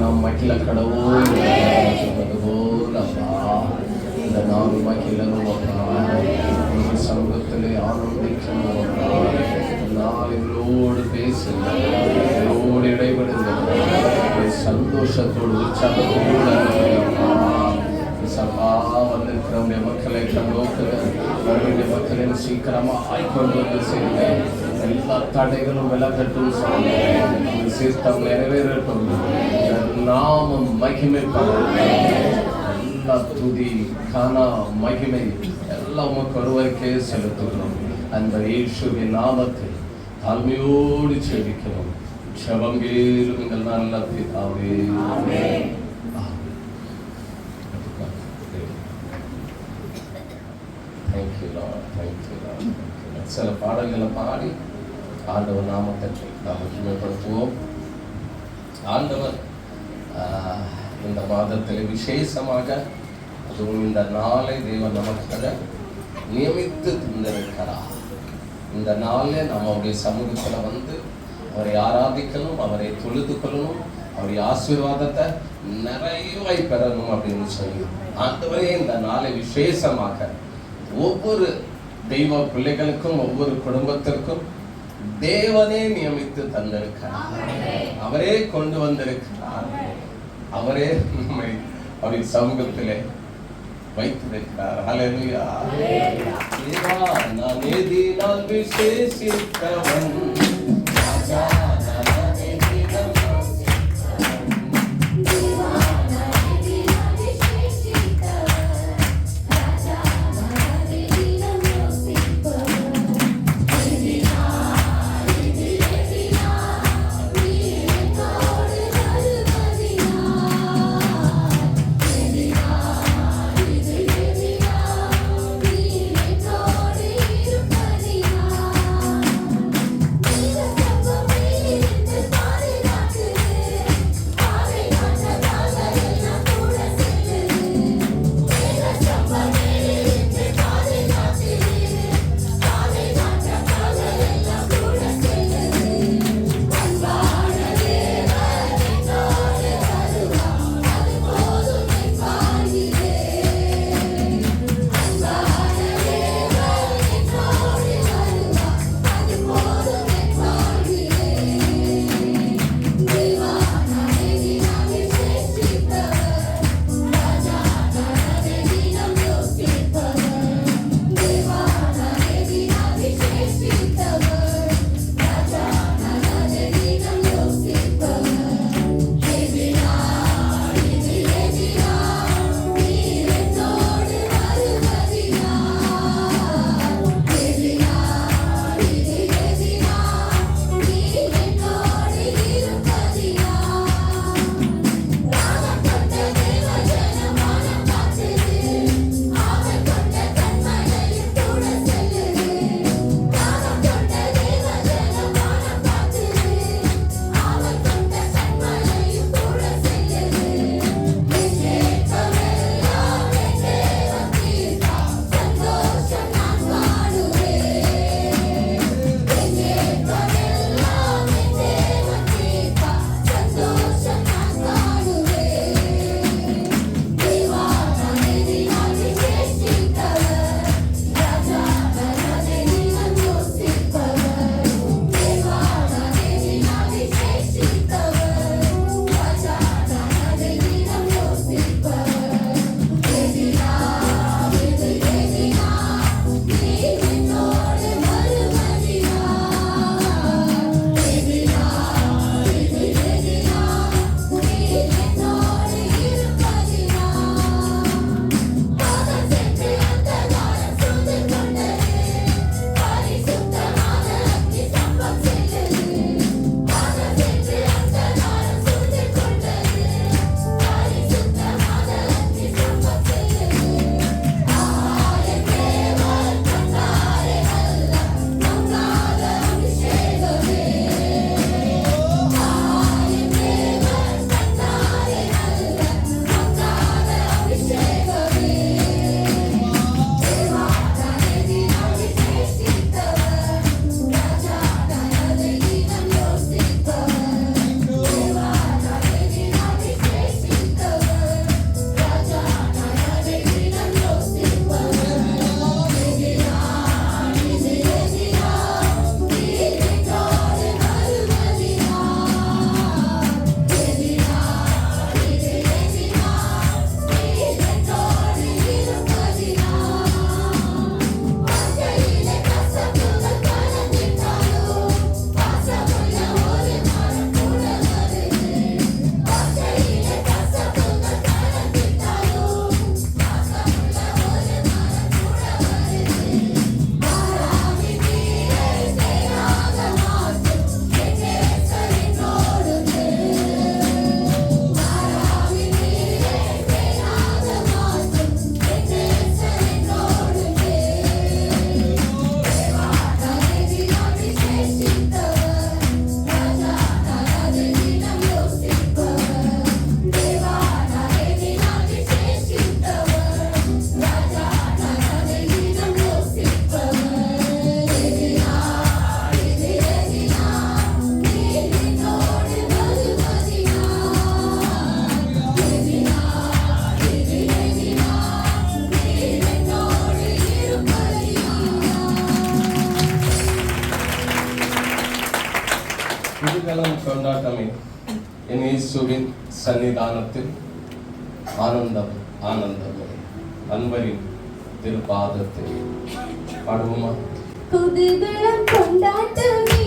நாம் மகிழ கடவுள் போலப்பா. இந்த நாள் மகிழனும் உங்கள் சமூகத்திலே ஆனந்திக்கணும். நாள் எங்களோடு பேசுங்க, எங்களோடு இடைபெடுங்க. சந்தோஷத்தோடு உற்சாகத்தோடு சபா வந்திருக்கிறவங்க மக்களை கண்ணோக்குங்க. வரவேண்டிய மக்களின் சீக்கிரமா ஆய்கொண்டு வந்து சேருங்க. எல்லா தடைகளும் விலகட்டும். சீர்த்தம் நிறைவேறட்டும். நாமம் மகிமைப்படும். எல்லா துதி காணா மகிமை எல்லாம் உமக்கு ஒருவருக்கே செலுத்துகிறோம். அந்த இயேசுவின் நாமத்தில் தாழ்மையோடு செபிக்கிறோம். ஜெபம் கேளும் எங்கள் நல்ல பிதாவே. சில பாடல்களை பாடி ஆண்டவர் நாமத்தை நாம் மகிமைப்படுத்துவோம். ஆண்டவர் இந்த மாதத்தில் விசேஷமாக அதுவும் இந்த நாளை தேவன் நமக்காக நியமித்து தந்திருக்கிறார். இந்த நாளில் நம்ம அவருடைய சமூகத்தில் வந்து அவரை ஆராதிக்கணும், அவரை தொழுது கொள்ளணும், அவருடைய ஆசீர்வாதத்தை நிறைவாய் பெறணும் அப்படின்னு சொல்லி ஆண்டவரே இந்த நாளை விசேஷமாக ஒவ்வொரு தெய்வ பிள்ளைகளுக்கும் ஒவ்வொரு குடும்பத்திற்கும் தேவனே நியமித்து தந்திருக்கிறார். அவரே கொண்டு வந்திருக்கிறார். அவரே நம்மை அவரின் சமூகத்திலே வைத்திருக்கிறார். ஹல்லேலூயா. நான் எதினால் விசேஷித்தவன் Thank you. இயேசுவின் சன்னிதானத்தில் ஆனந்தம் ஆனந்தமே அன்பரின் திருப்பாதத்தில் பாடுவோமா? புதுதினம் கொண்டாட்டமே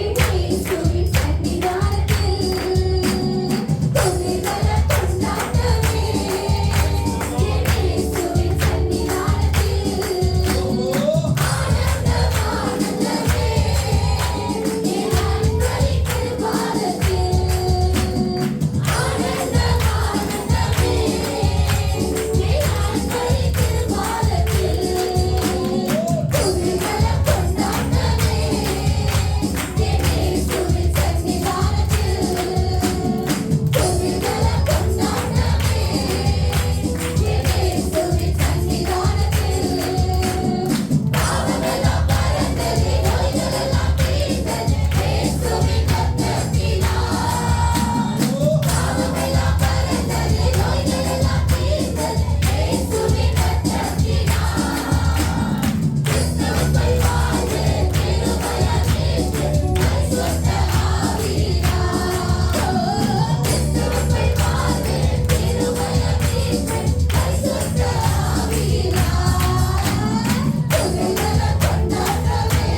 என் இயேசுவின் சன்னிதானத்தில். புதுதினம் கொண்டாட்டமே என் இயேசுவின் சன்னிதானத்தில். ஆனந்தம் ஆனந்தமே என் அன்பரின் திருப்பாதத்தில். ஆனந்தம் ஆனந்தமே என் அன்பரின் திருப்பாதத்தில். புதுதினம் கொண்டாட்டமே என் இயேசுவின் சன்னிதானத்தில். புதுதினம் கொண்டாட்டமே என் இயேசுவின் சன்னிதானத்தில். பாவமெல்லாம் பறந்தது, நோய்களெல்லாம் தீர்ந்தது, இயேசுவின் ரத்தத்தினால். பாவமெல்லாம் பறந்தது, நோய்களெல்லாம் தீர்ந்தது, இயேசுவின் ரத்தத்தினால். கிறிஸ்துவுக்குள் வாழ்வு, கிருபையால் மீட்பு, பரிசுத்த ஆவியினால். கிறிஸ்துவுக்குள் வாழ்வு, கிருபையால் மீட்பு, பரிசுத்த ஆவியினால். புதுதினம் கொண்டாட்டமே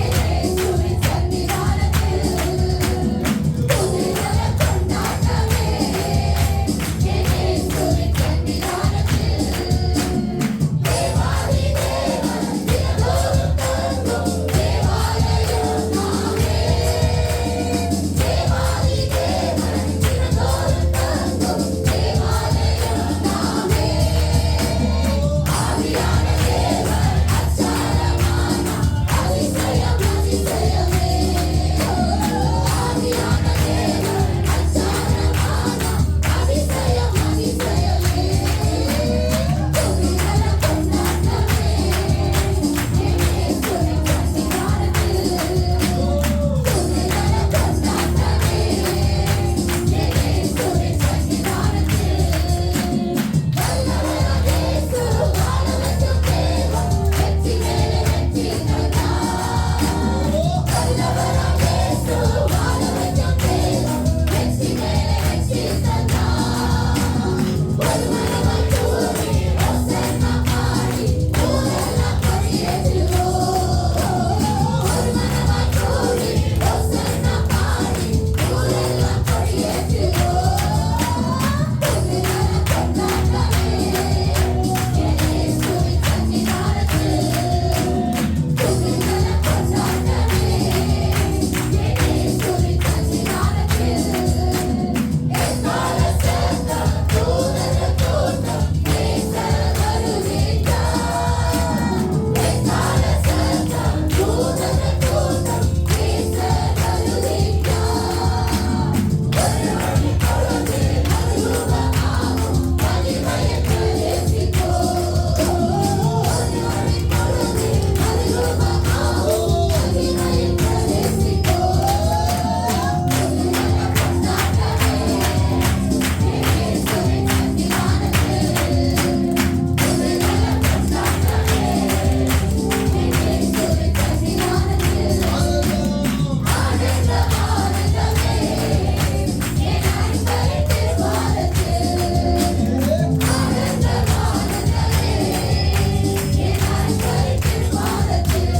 என் இயேசுவின் சன்னிதானத்தில். புதுதினம் கொண்டாட்டமே என் இயேசுவின் சன்னிதானத்தில். தேவாதி தேவன் தினந்தோறும் தங்கும் தேவாலயம் நாமே. தேவாதி தேவன் தினந்தோறும் தங்கும் தேவாலயம் நாமே. ஆவியான தேவன் அச்சாரமான அதிசயம் அதிசயமே. ஆவியான தேவன் அச்சாரமான அதிசயம் அதிசயமே. புதுதினம் கொண்டாட்டமே என் இயேசுவின் சன்னிதானத்தில். புதுதினம் கொண்டாட்டமே என் இயேசுவின் சன்னிதானத்தில். வல்லவராம் இயேசு வாழ வைக்கும் தேவன், வெற்றி மேலே வெற்றி தந்தார். வல்லவராம் இயேசு வாழ வைக்கும் தேவன், வெற்றி மேலே வெற்றி தந்தார். ஒருவராய் கூடி ஓசன்னா பாடி ஊரெல்லாம் கொடியேற்றுவோம். ஒருவராய் கூடி ஓசன்னா பாடி ஊரெல்லாம் கொடியேற்றுவோம். புதுதினம் கொண்டாட்டமே என் இயேசுவின் சன்னிதானத்தில். புதுதினம் கொண்டாட்டமே என் இயேசுவின் சன்னிதானத்தில். எக்கால சத்தம், தூதர்கள் கூட்டம், நேசர் வருகின்றார். எக்கால சத்தம், தூதர்கள் கூட்டம், நேசர் வருகின்றார். ஒருவன் இப்பொழுது மறுரூபமாகும் மகிமையில் பிரவேசிப்போம். ஒருவன் இப்பொழுது மறுரூபமாகும் மகிமையில் பிரவேசிப்போம். புதுதினம் கொண்டாட்டமே என் இயேசுவின் சன்னிதானத்தில். புதுதினம் கொண்டாட்டமே என் இயேசுவின் சன்னிதானத்தில். ஆனந்தம் ஆனந்தமே என் அன்பரின் திருப்பாதத்தில். ஆனந்தம் ஆனந்தமே என் அன்பரின் திருப்பாதத்தில்.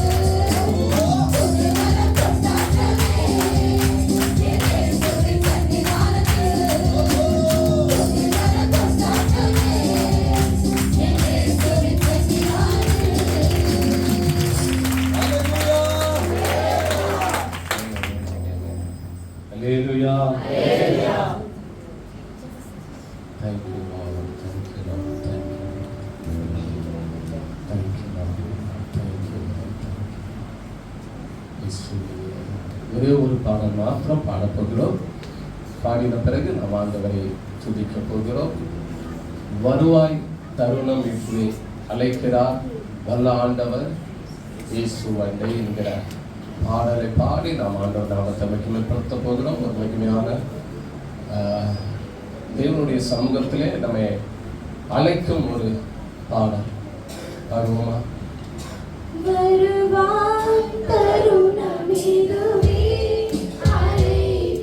புதுதினம் கொண்டாட்டமே என் இயேசுவின் சன்னிதானத்தில். புதுதினம் கொண்டாட்டமே என் இயேசுவின் Hallelujah. Thank you, Lord. Thank you, Lord. Thank you. Thank you, Lord. Thank you, Lord. ஒரே ஒரு பாடல் மாத்திரம் பாடப்போகிறோம். பாடின பிறகு நாம் ஆண்டவரை துதிக்க போகிறோம். வருவாய் தருணம் இப்படி அழைக்கிறார் வல்ல ஆண்டவர் இயேசு வண்டை என்கிற பாடலை பாடி நாம் ஆண்டவர் நாமத்தை மகிமைப்படுத்த போகிறோம். ஒரு மகிமையான தேவனுடைய சமூகத்திலே நம்மை அழைக்கும் ஒரு பாடல். பாடுவோமா? வருவாய் தருணம் இதுவே அழைக்கிறார்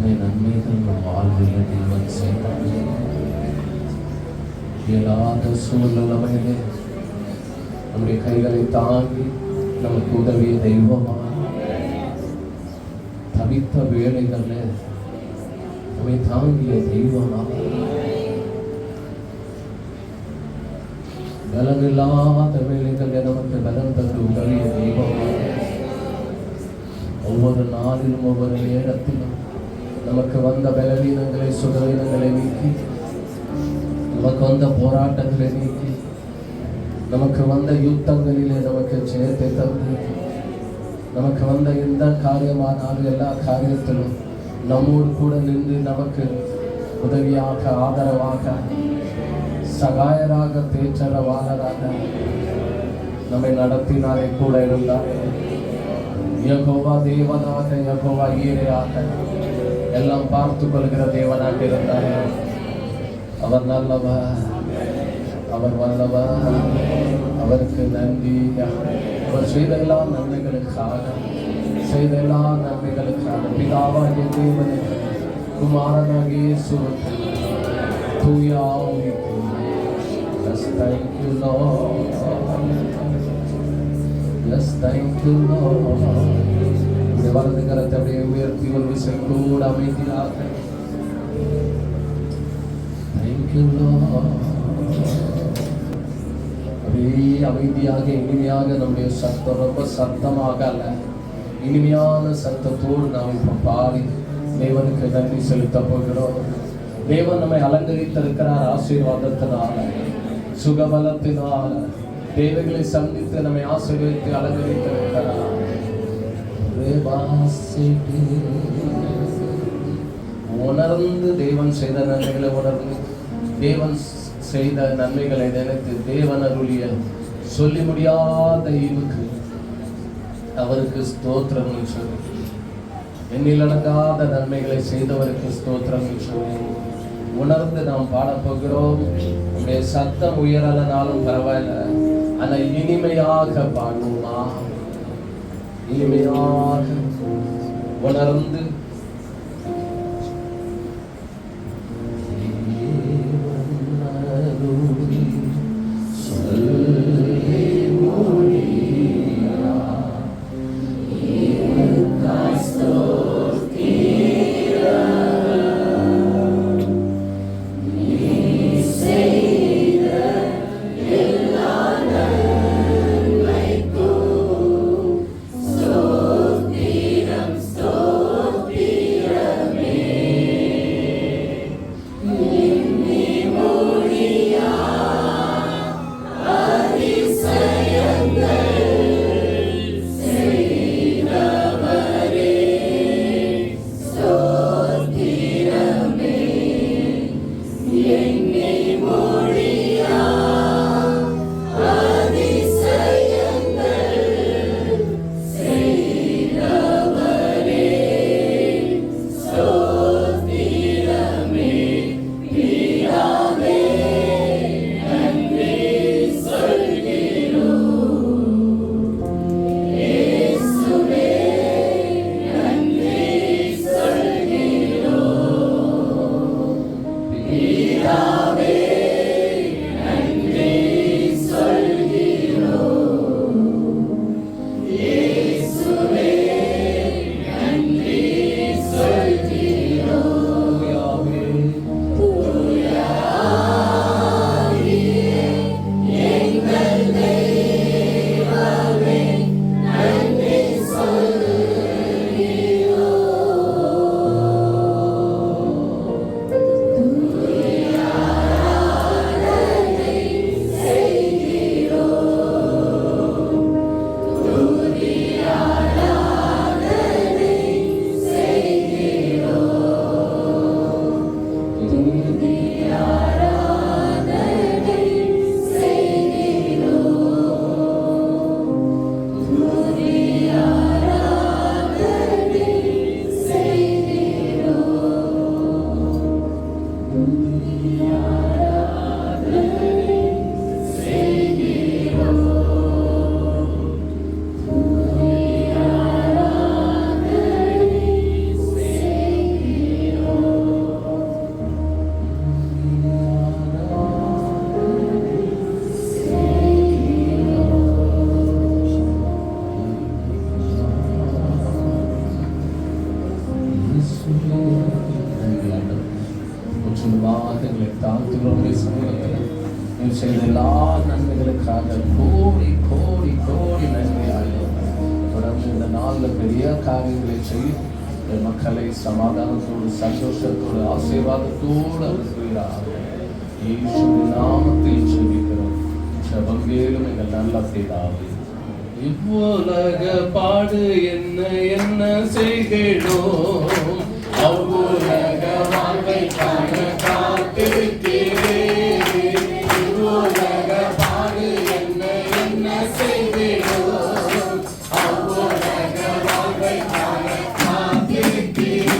எத்தனை நன்மைகள் நம் வாழ்வில் தேவன் செய்தார். இயலாத சூழ்நிலையிலே நம்முடைய கைகளை தாங்கி நமக்கு உதவிய தெய்வமாக, தவித்த வேளைகளில் நம்மை தாங்கிய தெய்வமாக, பலனில்லாத வேளைகளில் நமக்கு பலம் தந்து உதவிய தெய்வமாக, ஒவ்வொரு நாளிலும் ஒவ்வொரு நேரத்திலும் நமக்கு வந்த பலவீனங்களை சுகவீனங்களை நீக்கி, நமக்கு வந்த போராட்டங்களை நீக்கி, நமக்கு வந்த யுத்தங்களிலே நமக்கு ஜெயத்தை தந்து, நமக்கு வந்த எந்த காரியமானாலும் எல்லா காரியத்திலும் நம்மோடு கூட நின்று நமக்கு உதவியாக, ஆதரவாக, சகாயராக, பேச்சரவாளராக நம்மை நடத்தினாரே, கூட இருந்தாரே. யெகோவா தேவனாக, யெகோவா ஈரேயாக எல்லாம் பார்த்து கொள்கிற தேவனாக இருந்தாரே. அவர் நல்லவர், அவர் வல்லவர், அவருக்கு நன்றி. அவர் செய்த எல்லா நன்மைகளுக்காக, செய்த எல்லா நன்மைகளுக்காக பிதாவாகிய தேவனுக்கு, குமாரனாகிய இயேசுவுக்கு, தூய ஆவிக்கு, yes, thank you Lord, yes, thank you Lord. இந்த வலது கரத்தை அப்படியே உயர்த்தி ஒரு விசை கூட அமைதியாக, thank you Lord. அப்படியே அமைதியாக இனிமையாக நம்முடைய சத்தம் ரொம்ப சத்தமாக அல்ல, இனிமையான சத்தத்தோடு நாம் இப்போ பாடி தேவனுக்கு நன்றி செலுத்த போகிறோம். தேவன் நம்மை அலங்கரித்திருக்கிறார் ஆசீர்வாதத்தினால, சுகபலத்தினால, தேவைகளை சந்தித்து நம்மை ஆசீர்வதித்து அலங்கரித்திருக்கிறார். உணர்ந்து தேவன் செய்த நன்மைகளை உணர்ந்து, தேவன் செய்த நன்மைகளை நினைத்து, தேவன் அருளிய சொல்லி முடியாத ஈவுக்கு அவருக்கு ஸ்தோத்திரம் சொல்லி, எண்ணிலடங்காத நன்மைகளை செய்தவருக்கு ஸ்தோத்திரம் சொல்லி உணர்ந்து நாம் பாடப்போகிறோம். உடைய சத்தம் உயரலனாலும் பரவாயில்ல, ஆனா இனிமையாக பாடுவோமா, இனிமையாக உணர்ந்து Stop. முற்றிலுமாக எங்களை தாழ்த்துகிறோம் சமூகத்தில். நீர் செய்த எல்லா நன்மைகளுக்காக கோடி கோடி கோடி நன்மை ஆகும். தொடர்ந்து இந்த நாளில் பெரிய காரியங்களை செய்யும் மக்களை சமாதானத்தோடு சந்தோஷத்தோடு ஆசீர்வாதத்தோடு அனுப்புகிறார். இயேசுவின் நாமத்தில் ஜெபிக்கிறோம். ஜெபம் கேளும் எங்கள் நல்ல பிதாவே. இவ்வுலக பாடு என்ன என்ன செய்கிறோம், அவ்வுலக வாழ்வை காண காத்திருக்கிறேன். இவ்வுலக பாடு என்ன என்ன செய்கிறோம், அவ்வுலக வாழ்வை காண காத்திருக்கிறேன்.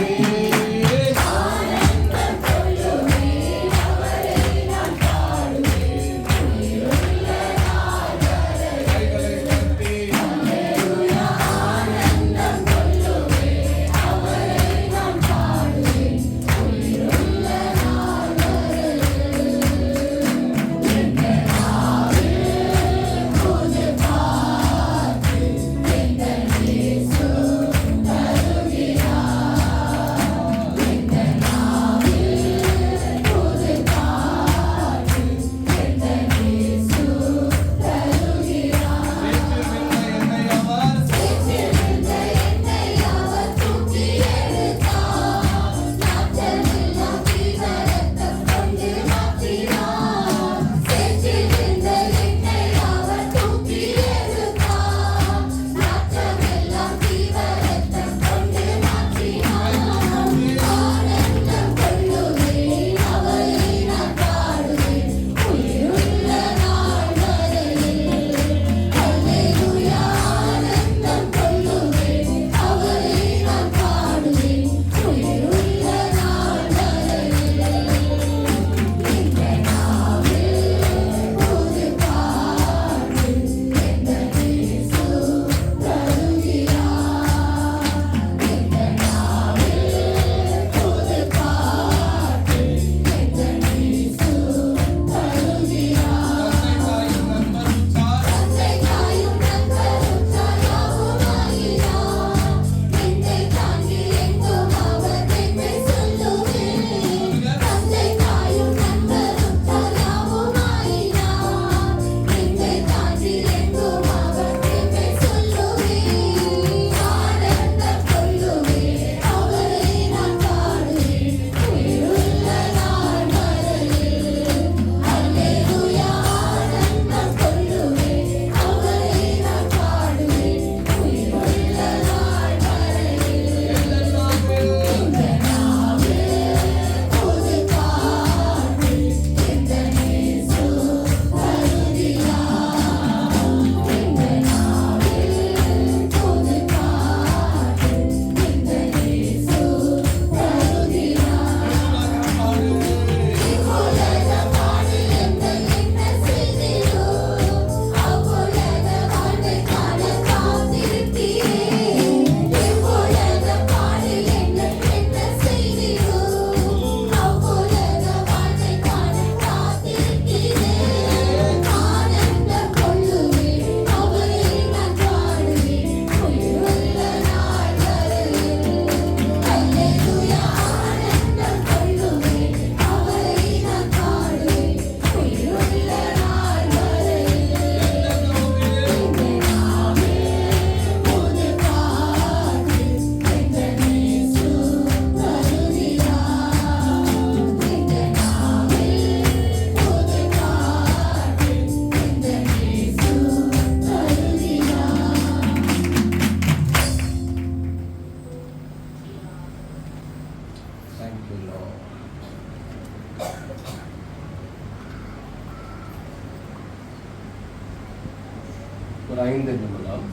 ஒரு 5 நிமிடம்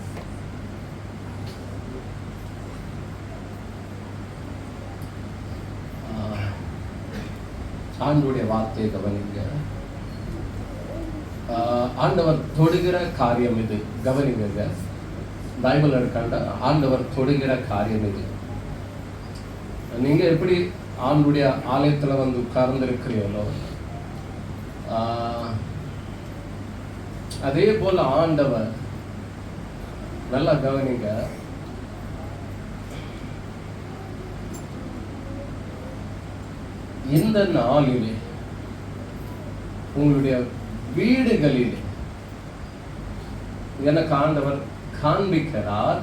ஆண்டவருடைய வார்த்தையை கவனிங்க. ஆண்டவர் தொடுகிற காரியம் இது. கவனிங்க, பைபிள் இருக்காண்ட ஆண்டவர் தொடுகிற காரியம் இது. நீங்க எப்படி ஆண்டுடைய ஆலயத்துல வந்து உட்கார்ந்து இருக்கிறீங்களோ அதே போல ஆண்டவர், நல்லா கவனிங்க, இந்த நாளிலே உங்களுடைய வீடுகளிலே எனக்கு ஆண்டவர் காண்பிக்கிறார்.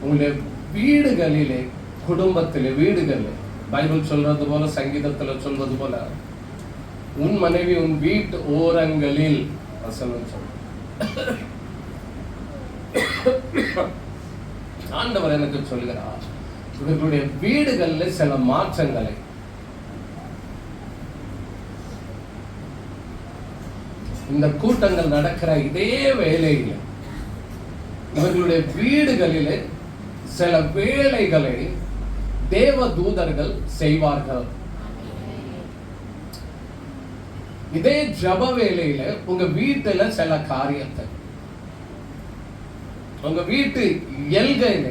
உங்களுடைய வீடுகளிலே, குடும்பத்திலே, வீடுகளிலே பைபிள் சொல்றது போல, சங்கீதத்துல சொல்வது போல, உன் மனைவி உன் வீட்டு ஓரங்களில் வசனம் சொல்ற ஆண்டவர் எனக்கு சொல்கிறார், இவர்களுடைய வீடுகளில் சில மாற்றங்களை, இந்த கூட்டங்கள் நடக்கிற இதே வேளையில் இவர்களுடைய வீடுகளிலே சில வேலைகளை தேவ தூதர்கள் செய்வார்கள். இதே ஜப வேளையில உங்க வீட்டுல சில காரியத்தை, உங்க வீட்டு எல்கையில,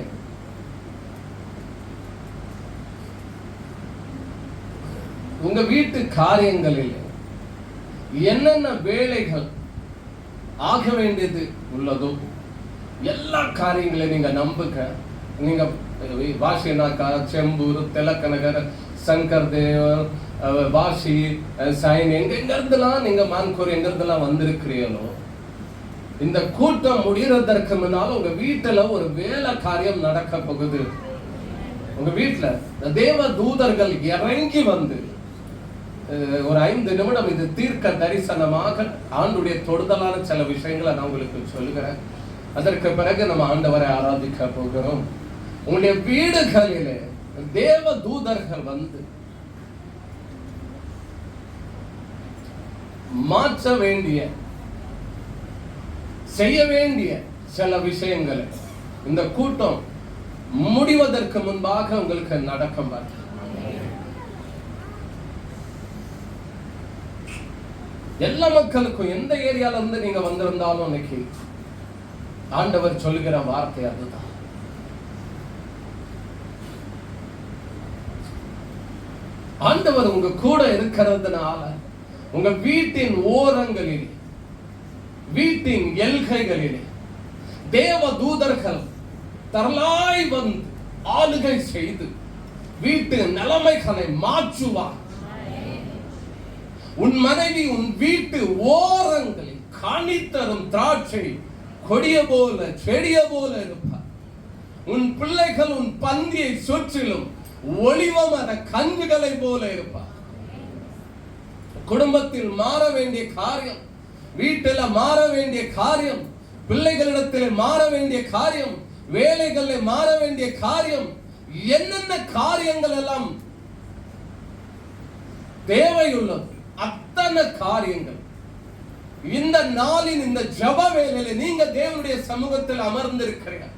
உங்க வீட்டு காரியங்களில் என்னென்ன வேலைகள் ஆக வேண்டியது உள்ளதோ எல்லா காரியங்களையும் நீங்க நம்புங்க. நீங்க வாஷினாக்கா, செம்பூர், திலக்கநகர், சங்கர் தேவர், வாஷி, சைன், எங்கிருந்தெல்லாம் நீங்க மான்கூர் எங்கிருந்தெல்லாம் வந்திருக்கிறீங்களோ, இந்த கூட்டம் முடிகிறதற்கு முன்னால் உங்க வீட்டுல ஒரு வேலை காரியம் நடக்க போகுது. உங்க வீட்டுல தேவ தூதர்கள் இறங்கி வந்து ஒரு 5 நிமிடம் இது தீர்க்க தரிசனமாக ஆண்டுடைய தொடுதலான சில விஷயங்களை நான் உங்களுக்கு சொல்லுகிறேன். அதற்கு பிறகு நம்ம ஆண்டவரை ஆராதிக்க போகிறோம். உங்களுடைய வீடுகளிலே தேவ தூதர்கள் வந்து மாற்ற வேண்டிய, செய்ய வேண்டிய சில விஷயங்களை இந்த கூட்டம் முடிவதற்கு முன்பாக உங்களுக்கு நடக்கும். எல்லா மக்களுக்கும், எந்த ஏரியால இருந்து நீங்க வந்திருந்தாலும் இன்னைக்கு ஆண்டவர் சொல்லுகிற வார்த்தை அதுதான். ஆண்டவர் உங்க கூட இருக்கிறதுனால உங்க வீட்டின் ஓரங்களில், வீட்டின் எல்கைகளில் தேவ தூதர்கள் தரலாய் வந்து ஆளுகை செய்து வீட்டு நிலைமைகளை மாற்றுவார். உன் மனைவி உன் வீட்டு ஓரங்களில் கனிதரும் திராட்சை கொடிய போல, செடிய போல இருப்பார். உன் பிள்ளைகள் உன் பந்தியை சுற்றிலும் ஒளிவமர கன்றுகளை போல இருப்பார். குடும்பத்தில் மாற வேண்டிய காரியம், வீட்டில் மாற வேண்டிய காரியம், பிள்ளைகளிடத்தில் மாற வேண்டிய காரியம், வேலைகளில் மாற வேண்டிய காரியம், என்னென்ன காரியங்கள் எல்லாம் தேவையுள்ளது அத்தனை காரியங்கள் இந்த நாளின் இந்த ஜப வேளையில நீங்க தேவனுடைய சமூகத்தில் அமர்ந்திருக்கிறீர்கள்.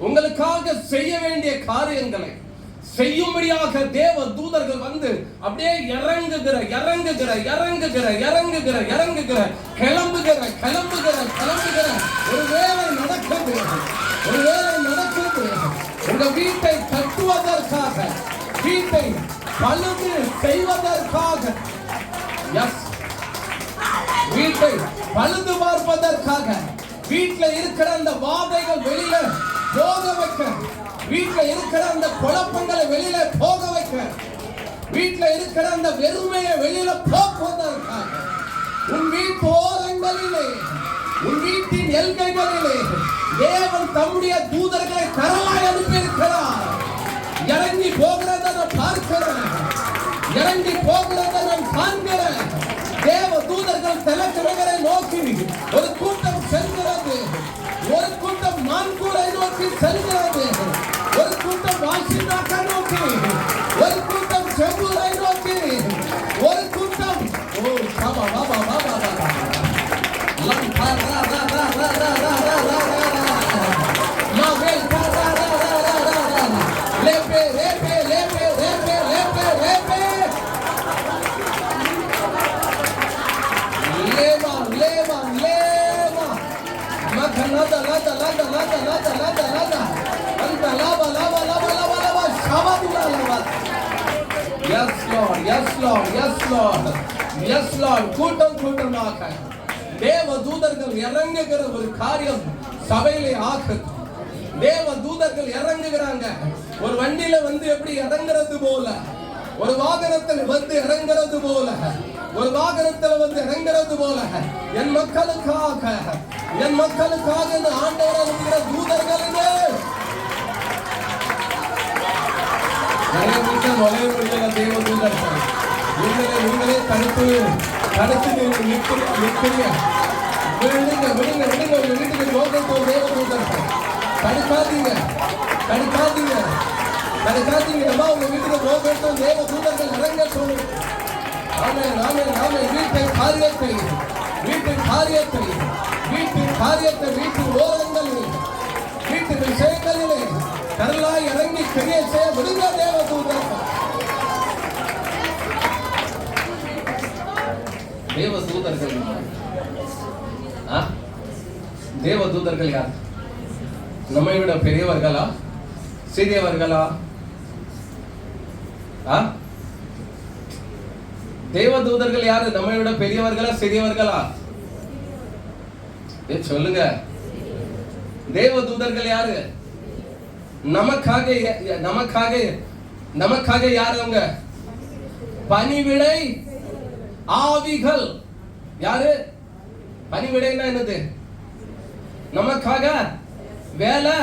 உங்களுக்காக செய்ய வேண்டிய காரியங்களை செய்யும்படியாக தேவ தூதர்கள் வந்து அப்படியே இறங்குகிற கிளம்புகிற ஒரு வேலை நடக்குது. உங்க வீட்டை கட்டுவதற்காக, வீட்டை பழுது செய்வதற்காக, வீட்டை பழுது பார்ப்பதற்காக, வீட்டுல இருக்கிற அந்த வாதைகள் வெளியில போக வைக்க, வீட்டுல இருக்கிற அந்த குழப்பங்களை வெளியில போக வைக்க, வீட்டுல இருக்கிற அந்த வெறுமையை வெளியில போக்குவதற்காக உன் வீட்டு ஓரங்களிலே, உன் வீட்டின் எல்கைகளிலே தேவன் தம்முடைய தூதர்களை தரலாய் அனுப்பியிருக்கிறார். இறங்கி போகிறத நான் பார்க்கிறேன், இறங்கி போகிறத நான் காண்கிறேன். தேவ தூதர்கள் திலக்கநகரை நோக்கி ஒரு கூட்டம் செல்கிறது, ஒரு கூட்டம் மான்கூரை நோக்கி செல்கிறது, ஒரு கூட்டம் வாஷினாக்கா நோக்கி, ஒரு கூட்டம் செம்பூரை நோக்கி, ஒரு கூட்டம் கூட்டமாக தேவ தூதர்கள் இறங்குகிற ஒரு காரியம் சபையிலே ஆகுது. தேவ தூதர்கள் இறங்குகிறாங்க. ஒரு வண்டியில வந்து எப்படி இறங்குறது போல ஒரு வாகனத்தில் வந்து இறங்குறது போல, ஒரு வாகனத்தில் வந்து இறங்குறது போல என் மக்களுக்காக இந்த ஆண்டவர் அனுப்புகிற தூதர்களுமே நிறைய வீட்டில் நுழைய முடியல. தேவ தூதர்கள் நீங்களே தடுத்து நிற்கிறீங்க. விடுங்க உங்க வீட்டுக்கு நோக்கத்தோ தேவ தூதர்கள் தடுக்காதீங்க. உங்க வீட்டுக்கு நோக்கத்தோ தேவ தூதர்கள் இறங்க சொல்லுங்க. நாமே வீட்டின் காரியத்தை வீட்டு ஓரங்களில் வீட்டு விஷயங்களிலே கடலாய் இறங்கி கிரியை செய்ய விடுங்க தேவ தூதர்கள். தேவ தூதர்கள் யார்? நம்மை விட பெரியவர்களா சிறியவர்களா? தேவ தூதர்கள் யாரு? நம்மை விட பெரியவர்களா சிறியவர்களா? சொல்லுங்க. தேவ தூதர்கள் யாரு? நமக்காக யாரு அவங்க? பணிவிடை ஆவிகள். யாரு? பணிவிடைன்னா என்னது? நமக்காக வேலை.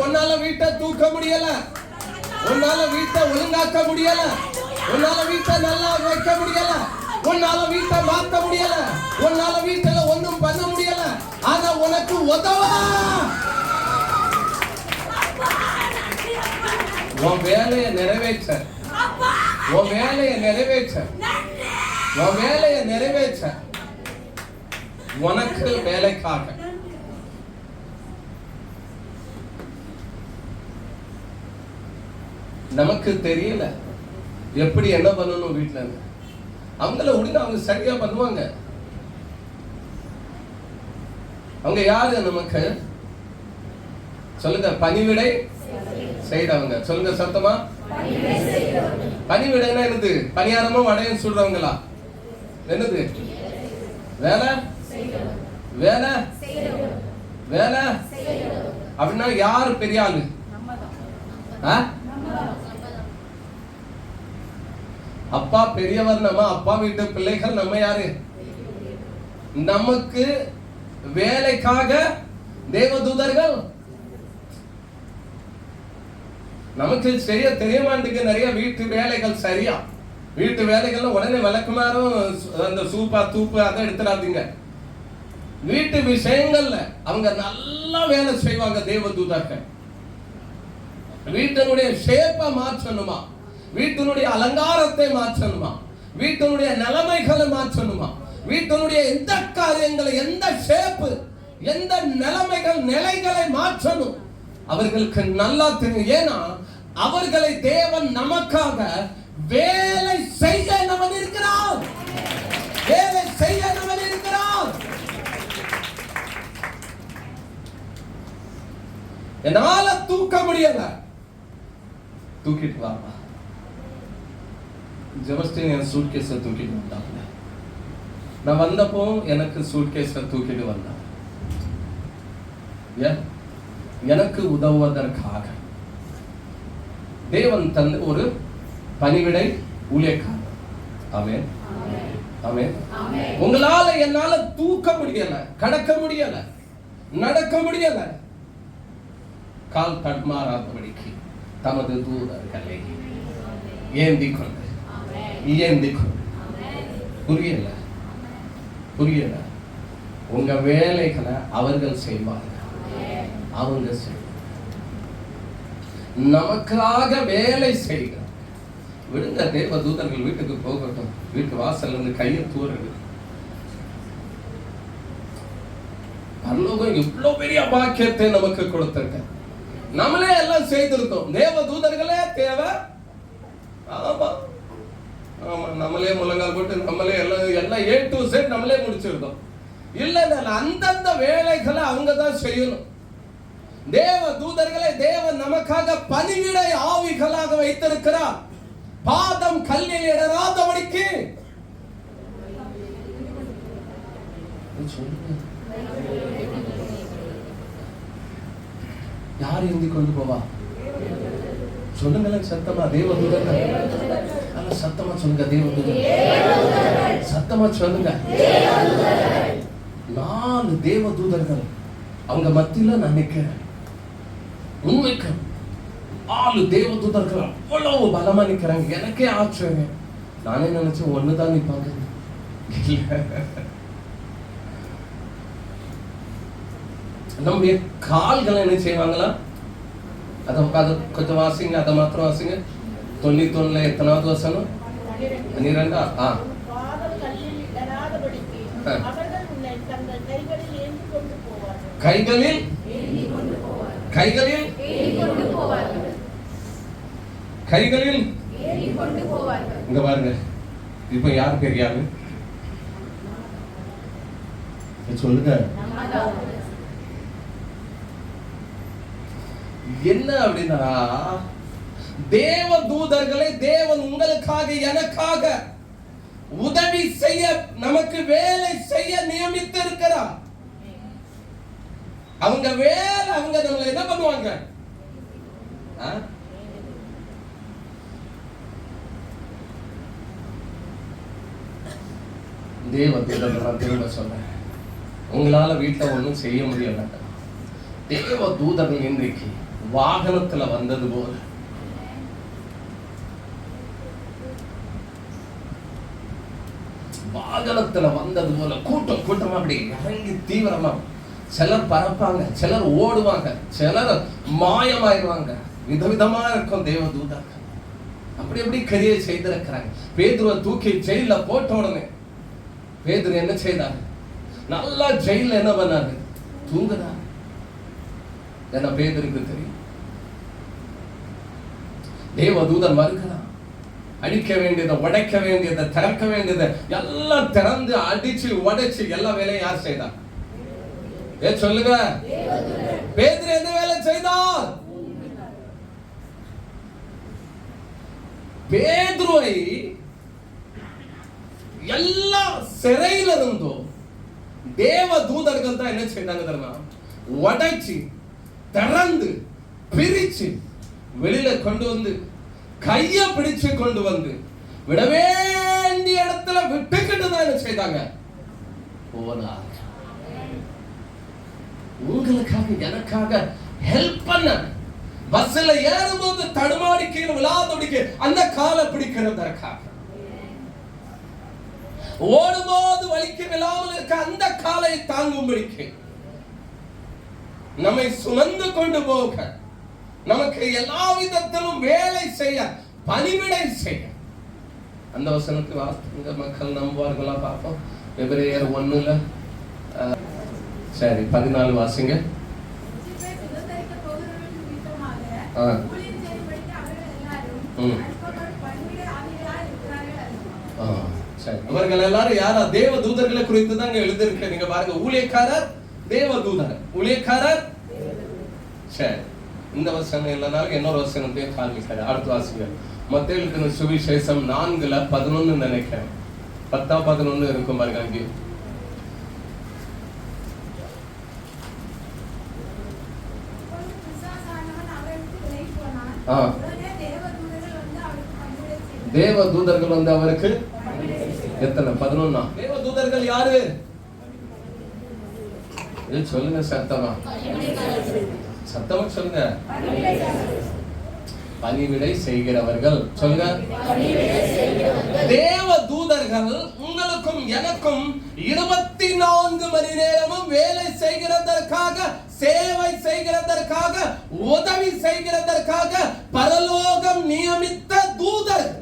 உன்னால வீட்டை தூக்க முடியல, உன்னால வீட்டை ஒழுங்காக்க முடியல, உன்னால வீட்டை நல்லா வைக்க முடியல, உன்னால வீட்டை மாத்த முடியல, உன்னால வீட்டுல ஒண்ணும் பண்ண முடியல. ஆனா உனக்கு உதவ உன் வேலையை நிறைவேற்ற உனக்கு வேலைக்காக நமக்கு தெரியல எப்படி என்ன பண்ணணும். வீட்டுல அவங்கள விடுங்க, அவங்க சரியா பண்ணுவாங்க. அவங்க யாரு நமக்கு? சொல்லுங்க. பணிவிடை செய்யறவங்க. சொல்லுங்க சத்தமா. பணிவிடைனா என்னது? பணியாரமும் வடையும் சொல்றவங்களா? என்னது? வேலை அப்படின்னா யாரு பெரிய ஆளு? அப்பா பெரியவர். நம்ம அப்பா வீட்டு பிள்ளைகள். நம்ம யாரு? நமக்கு வேலைக்காக தேவதூதர்கள். நமக்கு செய்ய தெரிய மாட்டேங்குது நிறைய வீட்டு வேலைகள். சரியா வீட்டு வேலைகள் உடனே விளக்குமாறும் அந்த சூப்பா தூப்பு அதை எடுத்துடாதீங்க. வீட்டு விஷயங்கள்ல அவங்க நல்லா வேலை செய்வாங்க தேவதூதர்கள். வீட்டினுடைய ஷேப்பை மாற்றணுமா, வீட்டினுடைய அலங்காரத்தை மாற்றணுமா, வீட்டினுடைய நிலைமைகளை மாற்றணுமா, வீட்டினுடைய எந்த காரியங்களை, எந்த ஷேப்பு, எந்த நிலைகளை மாற்றணும் அவர்களுக்கு நல்லா தெரியும். ஏன்னா அவர்களை தேவன் நமக்காக வேலை செய்ய நமன் இருக்கிறார். என்னால தூக்க முடியல, தூக்கிட்டு வாப்பா. ஜெபஸ்டின் என் சூட்கேஸ தூக்கிட்டு வந்தாங்க. நான் வந்தப்போ எனக்கு சூட்கேஸ தூக்கிட்டு வந்தாங்க. எனக்கு உதவுவதற்காக தேவன் தந்த ஒரு பணிவிடை ஊழியக்காரர். ஆமென், ஆமென். உங்களால என்னால தூக்க முடியல, கடக்க முடியல, நடக்க முடியல, கால் தடுமாறாதபடிக்கு தமது தூதர்களை ஏந்திக் கொண்டு புரியல. உங்க வேலைகளை அவர்கள் செய்வார்கள். அவங்க நமக்காக வேலை செய்கிறார். விடுங்க, தேவ தூதர்கள் வீட்டுக்கு போகட்டும். வீட்டு வாசல்ல இருந்து கையை தூரங்க. பரலோகம் இவ்வளவு பெரிய பாக்கியத்தை நமக்கு கொடுத்திருக்க. நம்மளே எல்லாம் செய்திருக்கோம். தேவ தூதர்களே தேவை. ஆமா, நம்மளே முழங்கால் போட்டு நம்மளே எல்லாம் A to Z நம்மளே முடிச்சிருந்தோம். இல்ல, அந்தந்த வேலைகளை அவங்க தான் செய்யணும். தேவ தூதர்களை தேவன் நமக்காக பணிவிடை ஆவிகளாக வைத்திருக்கிறார். பாதம் கல்லில் இடராதபடிக்கு. யார் ஏந்தி கொண்டு போவா? சொல்லுங்களேன் சத்தமா. தேவதூதர்கள். அல்ல சத்தமா சொல்லுங்க. தேவதூதர்கள். சத்தமா சொல்லுங்க. 4 தேவதூதர்கள் அவங்க மத்தியில நான் நிக்கிறேன். உண்மைக்கு 4 தேவதூதர்கள் அவ்வளவு பலமா நிக்கிறாங்க. எனக்கே ஆச்சரியம். நானே நினைச்சேன் ஒண்ணுதான் நிப்பாங்க. நம்முடைய கால்களை என்ன செய்வாங்களா? அதை கொஞ்சம் வாசிங்க. அதை மாத்திரம் வாசிங்க. 91 எத்தனாவது வசனம்? 12. கைகளில் இங்க பாருங்க. இப்ப யார் பெரியாரு சொல்லுங்க. என்ன அப்படின்னா, தேவ தூதர்களை தேவன் உங்களுக்காக எனக்காக உதவி செய்ய, நமக்கு வேலை செய்ய நியமித்து இருக்கிறார். அவங்க வேலை, அவங்க நம்மளை என்ன பண்ணுவாங்க? தேவ தூதர்கள். நான் திரும்ப சொல்றேன், உங்களால வீட்டுல ஒண்ணும் செய்ய முடியல. தேவ தூதர்கள் இன்றைக்கு வாகனத்துல வந்தது போல கூட்டம் கூட்டமா அப்படி இறங்கி தீவிரமா, சிலர் பறப்பாங்க, சிலர் ஓடுவாங்க, சிலர் மாயமாயிருவாங்க. விதவிதமா இருக்கும் தேவ தூதர்கள். அப்படி எப்படி கரியை செய்திருக்கிறாங்க. பேதுருவை தூக்கி ஜெயில போட்ட உடனே பேதுரு என்ன செய்தாரு? நல்லா ஜெயில என்ன பண்ணாரு? தூங்குறாரு. ஏன்னா பேதுருக்கு தெரியும் தேவதூதன் வருகிறான். அடிக்க வேண்டியதை, உடைக்க வேண்டியதை, திறக்க வேண்டியதை எல்லாம் திறந்து அடிச்சு உடைச்சு எல்லா வேலையும் யார் செய்தார்? சொல்லுங்க. பேதுரு எந்த வேலை செய்தார்? பேதுருவை எல்லா சிறையில இருந்தோம் தேவ தூதர்கள் தான் என்ன செய்தாங்க தெரியுமா? உடைச்சு திறந்து பிரிச்சு வெளியில கொண்டு வந்து கைய பிடிச்சு கொண்டு வந்து விட வேண்டிய இடத்துல விட்டுக்கிட்டு தான் என்ன செய்தாங்க? போனாங்க. உங்களுக்காக எனக்காக ஹெல்ப் பண்ண. பஸ்ல ஏறும்போது தடுமாடி கீழே விழாதபடிக்கு அந்த காலை பிடிக்கிறதற்காக, ஓடும்போது வலிக்கு விழாமல் இருக்க அந்த காலை தாங்கும்படிக்கு, நம்மை சுமந்து கொண்டு போக, நமக்கு எல்லா விதத்திலும் வேலை செய்ய, பணிவிடை செய்ய. அந்த வசனத்தை வாசிங்க. மக்கள் நம்புவார்களா பார்ப்போம். எபிரேயர் 1 சரி 14 வாசிங்க. சரி, அவர்கள் எல்லாரும் யாரா? தேவ தூதர்களை குறித்து தான் எழுதிருக்கு. நீங்க பாருங்க, ஊழியக்காரர், தேவ தூதர், ஊழியக்காரர். சரி, இந்த வசனம் இல்லைனாலும் இன்னொரு வசனத்தையும் காண்பிக்கிறார். அடுத்த வாசிங்க. மத்தேயு எழுதின சுவிசேஷம் 4:11 நினைக்கிறேன். 10-11 இருக்கும் பாருங்க. அங்கே தேவ தூதர்கள் வந்து அவருக்கு எத்தனை? 11. தேவ தூதர்கள் யாரு? சொல்லுங்க சத்தமா, சத்தமா சொல்லுங்க. பணிவிடை செய்கிறவர்கள். சொல்லுங்க. தேவ தூதர்கள் உங்களுக்கும் எனக்கும் 24 மணி நேரமும் வேலை செய்கிறதற்காக, சேவை செய்கிறதற்காக, உதவி செய்கிறதற்காக பரலோகம் நியமித்த தூதர்கள்.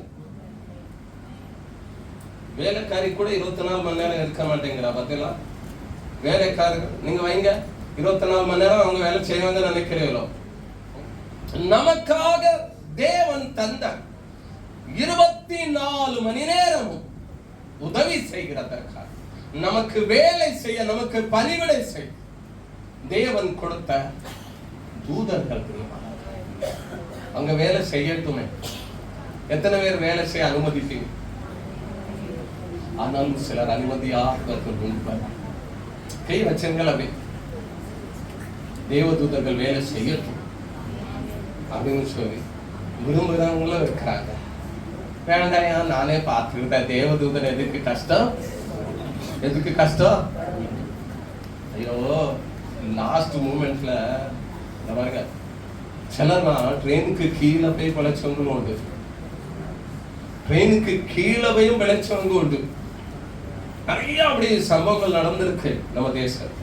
வேலைக்காரி கூட 24 மணி நேரம் இருக்க மாட்டேங்கிறா. பார்த்தீங்களா? வேலைக்காரர்கள் நீங்க வைங்க, 24 மணி நேரம் அவங்க வேலை செய்வாங்க நினைக்கிறீங்களோ? நமக்காக தேவன் தந்த 24 மணி நேரமும் உதவி செய்கிறதற்காக, நமக்கு வேலை செய்ய, நமக்கு பணிவிடை செய்ய தேவன் கொடுத்த தூதர்கள். அங்க வேலை செய்யட்டுமே. எத்தனை பேர் வேலை செய்ய அனுமதிப்பீங்க? ஆனாலும் சிலர் அனுமதியாக கை வச்சுங்கள். அப்படி தேவ தூதர்கள் வேலை செய்யட்டும். அப்படின்னு சொல்லி விரும்புகிறவங்களும் இருக்கிறாங்க. வேண்டாயா, நானே பார்த்துக்கிட்டேன், தேவதூதன் எதுக்கு கஷ்டம், எதுக்கு கஷ்டம். ஐயோ, லாஸ்ட் மூமெண்ட்ல பாருங்க, சிலர்னா ட்ரெயினுக்கு கீழே போய் பிழைச்சவங்களும் உண்டு, ட்ரெயினுக்கு கீழே போயும் பிழைச்சவங்க உண்டு. நிறைய அப்படி சம்பவங்கள் நடந்திருக்கு நம்ம தேசம்.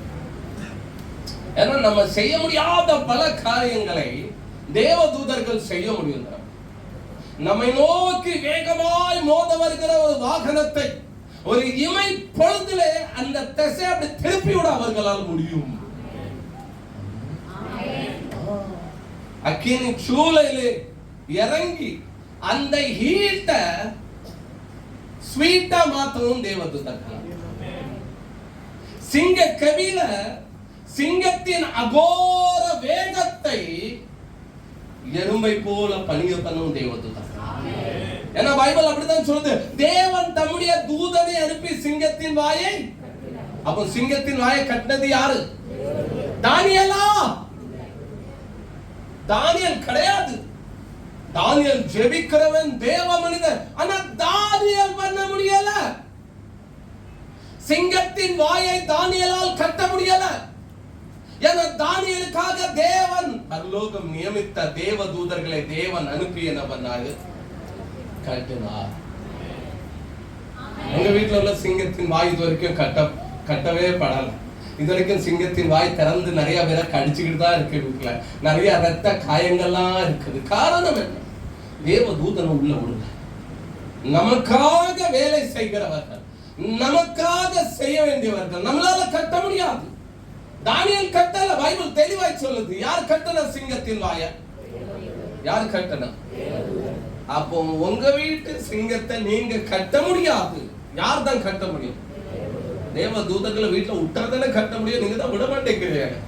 ஏன்னா நம்ம செய்ய முடியாத பல காரியங்களை தேவதூதர்கள் செய்ய முடியும். நம்மை நோக்கி வேகமாய் மோத வருகிற ஒரு வாகனத்தை ஒரு இமை பொழுதிலே அந்த திசை அப்படி திருப்பி விட அவர்களால் முடியும். அக்கினி சூளையிலே இறங்கி அந்த ஹீட்ட ஸ்வீட்டா மாத்தவும் தேவதூதர்கள். சிங்க கவியில சிங்கத்தின் அகோர வேகத்தை எறும்பை போல பணிய பண்ணும் தேவதூதர்கள். ஏன்னா பைபிள் அப்படித்தான் சொல்லுது, தேவன் தம்முடைய தூதனை அனுப்பி சிங்கத்தின் வாயை, அப்போ சிங்கத்தின் வாயை கட்டினது யாரு? தானியேலா? தானியேல் கிடையாது. தானியேல் ஜெபிக்கிறவன், தேவ மனிதன். ஆனா தானியேல் பண்ண முடியல. சிங்கத்தின் வாயை தானியேலால் கட்ட முடியல. ஏன்னா தானியேலுக்காக தேவன் பரலோகம் நியமித்த தேவ தூதர்களை தேவன் அனுப்பி என்ன பண்ணாரு? கட்டினார். உங்க வீட்டுல உள்ள சிங்கத்தின் வாய் இது வரைக்கும் கட்டவே படல. இது வரைக்கும் சிங்கத்தின் வாய் திறந்து நிறைய பேரை கடிச்சுக்கிட்டு தான் இருக்கு. வீட்டுல நிறைய ரத்த காயங்கள்லாம் இருக்குது. காரணம் என்ன? தேவ தூதனை உள்ள விடுங்க. நமக்காக வேலை செய்கிறவர்கள், நமக்காக செய்ய வேண்டியவர்கள். நம்மளால கட்ட முடியாது. தானியேல் கட்டல. பைபிள் தெளிவாய் சொல்லுது. யார் கட்டன சிங்கத்தின் வாய? யார் கட்டன? அப்போ உங்க வீட்டு சிங்கத்தை நீங்க கட்ட முடியாது. யார் தான் கட்ட முடியும்? தேவ தூதர்களை வீட்டுல விட்டாதானே கட்ட முடியும். நீங்க தான் விட மாட்டேங்கிறீங்க.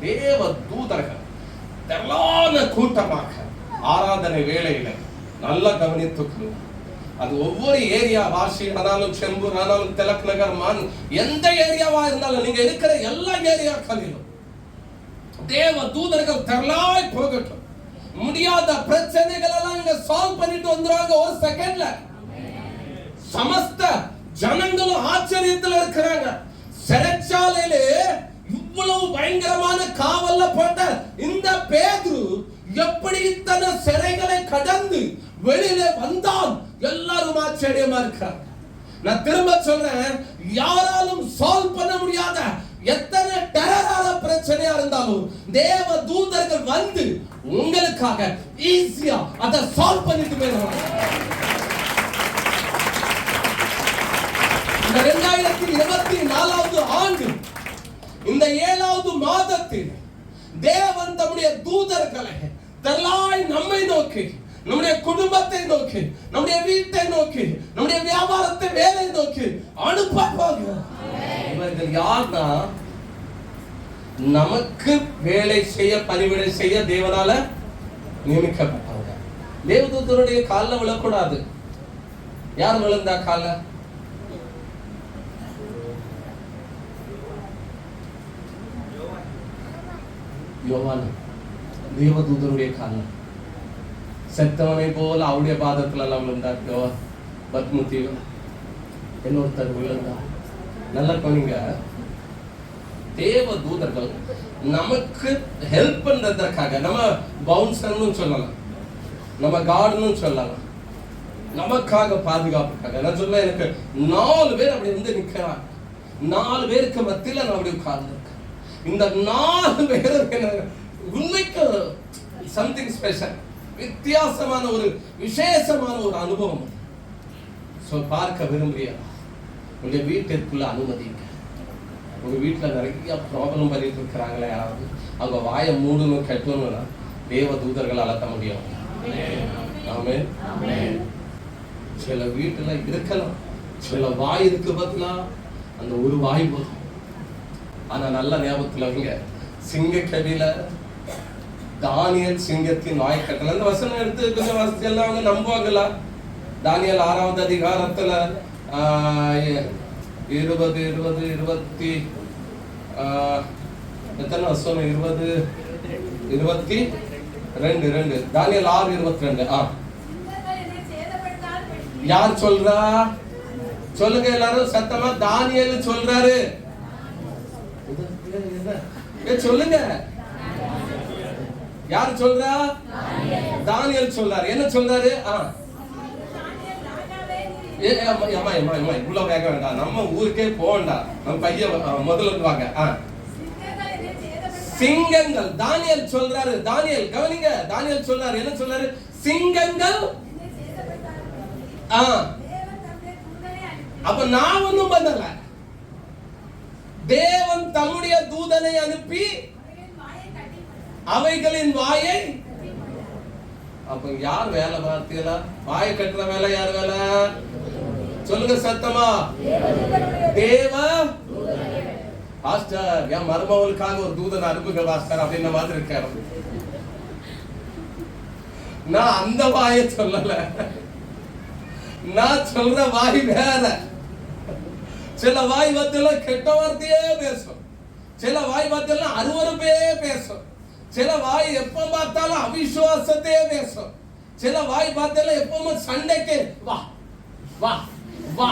தேவ தூதர்கள் திரளான கூட்டமாக ஆராதனை வேளையில நல்லா கவனித்துக்கணும். அது ஒவ்வொரு ஏரியா, வாசி ஆனாலும், செம்பூர் ஆனாலும், திலக் நகர், மான், எந்த ஏரியாவா இருந்தாலும், நீங்க இருக்கிற எல்லா ஏரியாக்களிலும் தேவ தூதர்கள் திரளாய் போகட்டும். முடியாத பிரச்சனைகள் எல்லாம் இங்க சால்வ் பண்ணிட்டு வந்துருவாங்க ஒரு செகண்ட்ல. சமஸ்த ஜனங்களும் ஆச்சரியத்துல இருக்கிறாங்க. சிறைச்சாலையில இவ்வளவு பயங்கரமான காவல்ல போட்ட இந்த பேதுரு எப்படி இத்தனை சிறைகளை கடந்து வெளியில வந்தான்? எல்லாரும் ஆச்சரியமா இருக்கிறாங்க. நான் திரும்ப சொல்றேன், யாராலும் சால்வ் பண்ண முடியாத எத்தனை டெரரான பிரச்சனையா இருந்தாலும் தேவ தூதர்கள் வந்து உங்களுக்காக ஈஸியா அதை சால்வ் பண்ணிட்டு போயிடுவாங்க. இந்த 2024 ஆண்டு இந்த 7வது மாதத்தில் தேவன் தம்முடைய தூதர்களை திரளாய் நம்மை நோக்கி, நம்முடைய குடும்பத்தை நோக்கி, நம்முடைய வீட்டை நோக்கி, நம்முடைய வியாபாரத்தை, வேலை நோக்கி அனுப்புவாங்க. இவர்கள் யார்னா நமக்கு வேலை செய்ய, பணிவிடை செய்ய தேவனால நியமிக்கப்பட்டவங்க. தேவதூதருடைய காலில் விழக்கூடாது. யார் விழுந்தா கால? யோவான் தேவதூதருடைய காலில் செத்தவனை போல அவருடைய பாதத்துல எல்லாம் விழுந்தார். யோவான் பத்முத்தி இன்னொருத்தர் விழுந்தார். நல்லா போனீங்க. தேவ தூதர்கள் நமக்கு ஹெல்ப் பண்றதற்காக, நம்ம பவுன்சர்னு சொல்லலாம், நம்ம கார்டுன்னு சொல்லலாம், நமக்காக பாதுகாப்புக்காக. நான் சொல்ல, எனக்கு 4 பேர் அப்படி வந்து நிக்கிறாங்க. 4 பேருக்கு மத்தியில நான் அப்படி உட்கார்ந்து இருக்கேன். இந்த 4 பேரும் உண்மைக்கு சம்திங் ஸ்பெஷல், வித்தியாசமான ஒரு விசேஷமான ஒரு அனுபவம். பார்க்க விரும்புறியா? உங்க வீட்டிற்குள்ள அனுமதிங்க. உங்க வீட்டுல நிறைய ப்ராப்ளம் பண்ணிட்டு இருக்கிறாங்களே யாராவது, அவங்க வாயை மூடணும் கட்டணும்னா தேவ தூதர்கள் அலட்ட முடியும். ஆமென். சில வீட்டுல இருக்கலாம், சில வாய் இருக்கு பதிலா அந்த ஒரு வாய் போதும். ஆனா நல்ல ஞாபகத்துல அவங்க சிங்க கவியில தானியேல் சிங்கத்தின் வாய் கட்டல. அந்த வசனம் எடுத்து கொஞ்சம் வசதி எல்லாம் அவங்க நம்புவாங்களா? தானியேல் 6வது அதிகாரத்துல 20 எத்தனை வசனம்? 20 22 தானியேல் 6:22. யார் சொல்றா? சொல்லுங்க எல்லாரும் சத்தமா. தானியேல் சொல்றாரு. சொல்லுங்க, யார் சொல்றா? தானியேல் சொல்றாரு. என்ன சொல்றாரு? இவ்வளவு வேக வேண்டாம், நம்ம ஊருக்கே போண்டா, நம்ம பையன் முதல்ல வாங்க. சிங்கங்கள். தானியேல் சொல்றாரு. தானியேல் கவனிங்க, தானியேல் சொல்றாரு. என்ன சொல்றாரு? சிங்கங்கள். அப்ப நான் ஒண்ணும் பண்ணல. தேவன் தம்முடைய தூதனை அனுப்பி அவைகளின் வாயை. அப்ப யார் வேலை பார்த்தீங்களா? வாயை கட்டுற வேலை யார் வேலை? சொல்லுங்க சத்தமா. தேவ பாஸ்டர், என் மருமகளுக்காக ஒரு தூதன் அனுப்புங்க பாஸ்டர் அப்படின்ற மாதிரி இருக்காரு. நான் அந்த வாயை சொல்லல, நான் சொல்ற வாய் வேற. சில வாய் வார்த்தையெல்லாம் கெட்ட வார்த்தையே பேசும், சில வாய் வார்த்தையெல்லாம் அருவருப்பே பேசும், சில வாய் எப்ப பார்த்தாலும் அவிசுவாசத்தையே பேசும், சில வாய் பார்த்தாலும் எப்பவும் சண்டைக்கு வா வா வா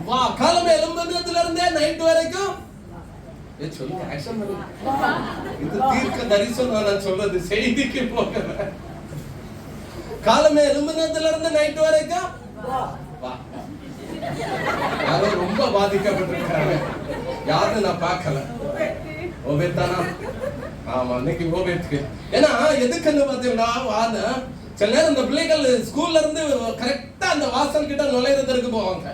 வா. காலமே எலும்புல இருந்தே நைட் வரைக்கும் சொல்லுங்க. ஆக்ஷன் பண்ணுங்க. இது தீர்க்க தரிசனம் நான் சொல்றது, செய்திக்கு போகல. காலமே எலும்புல இருந்து நைட் வரைக்கும் வா. யாரும் ரொம்ப பாதிக்கப்பட்டிருக்காங்க. யாரும் நான் பார்க்கல. ஓபேத்தானா? ஆமா, இன்னைக்கு ஓபேத்துக்கு. ஏன்னா எதுக்குன்னு பாத்தீங்கன்னா, சில நேரம் இந்த பிள்ளைகள் ஸ்கூல்ல இருந்து கரெக்டா அந்த வாசல் கிட்ட நுழைறதுக்கு போவாங்க.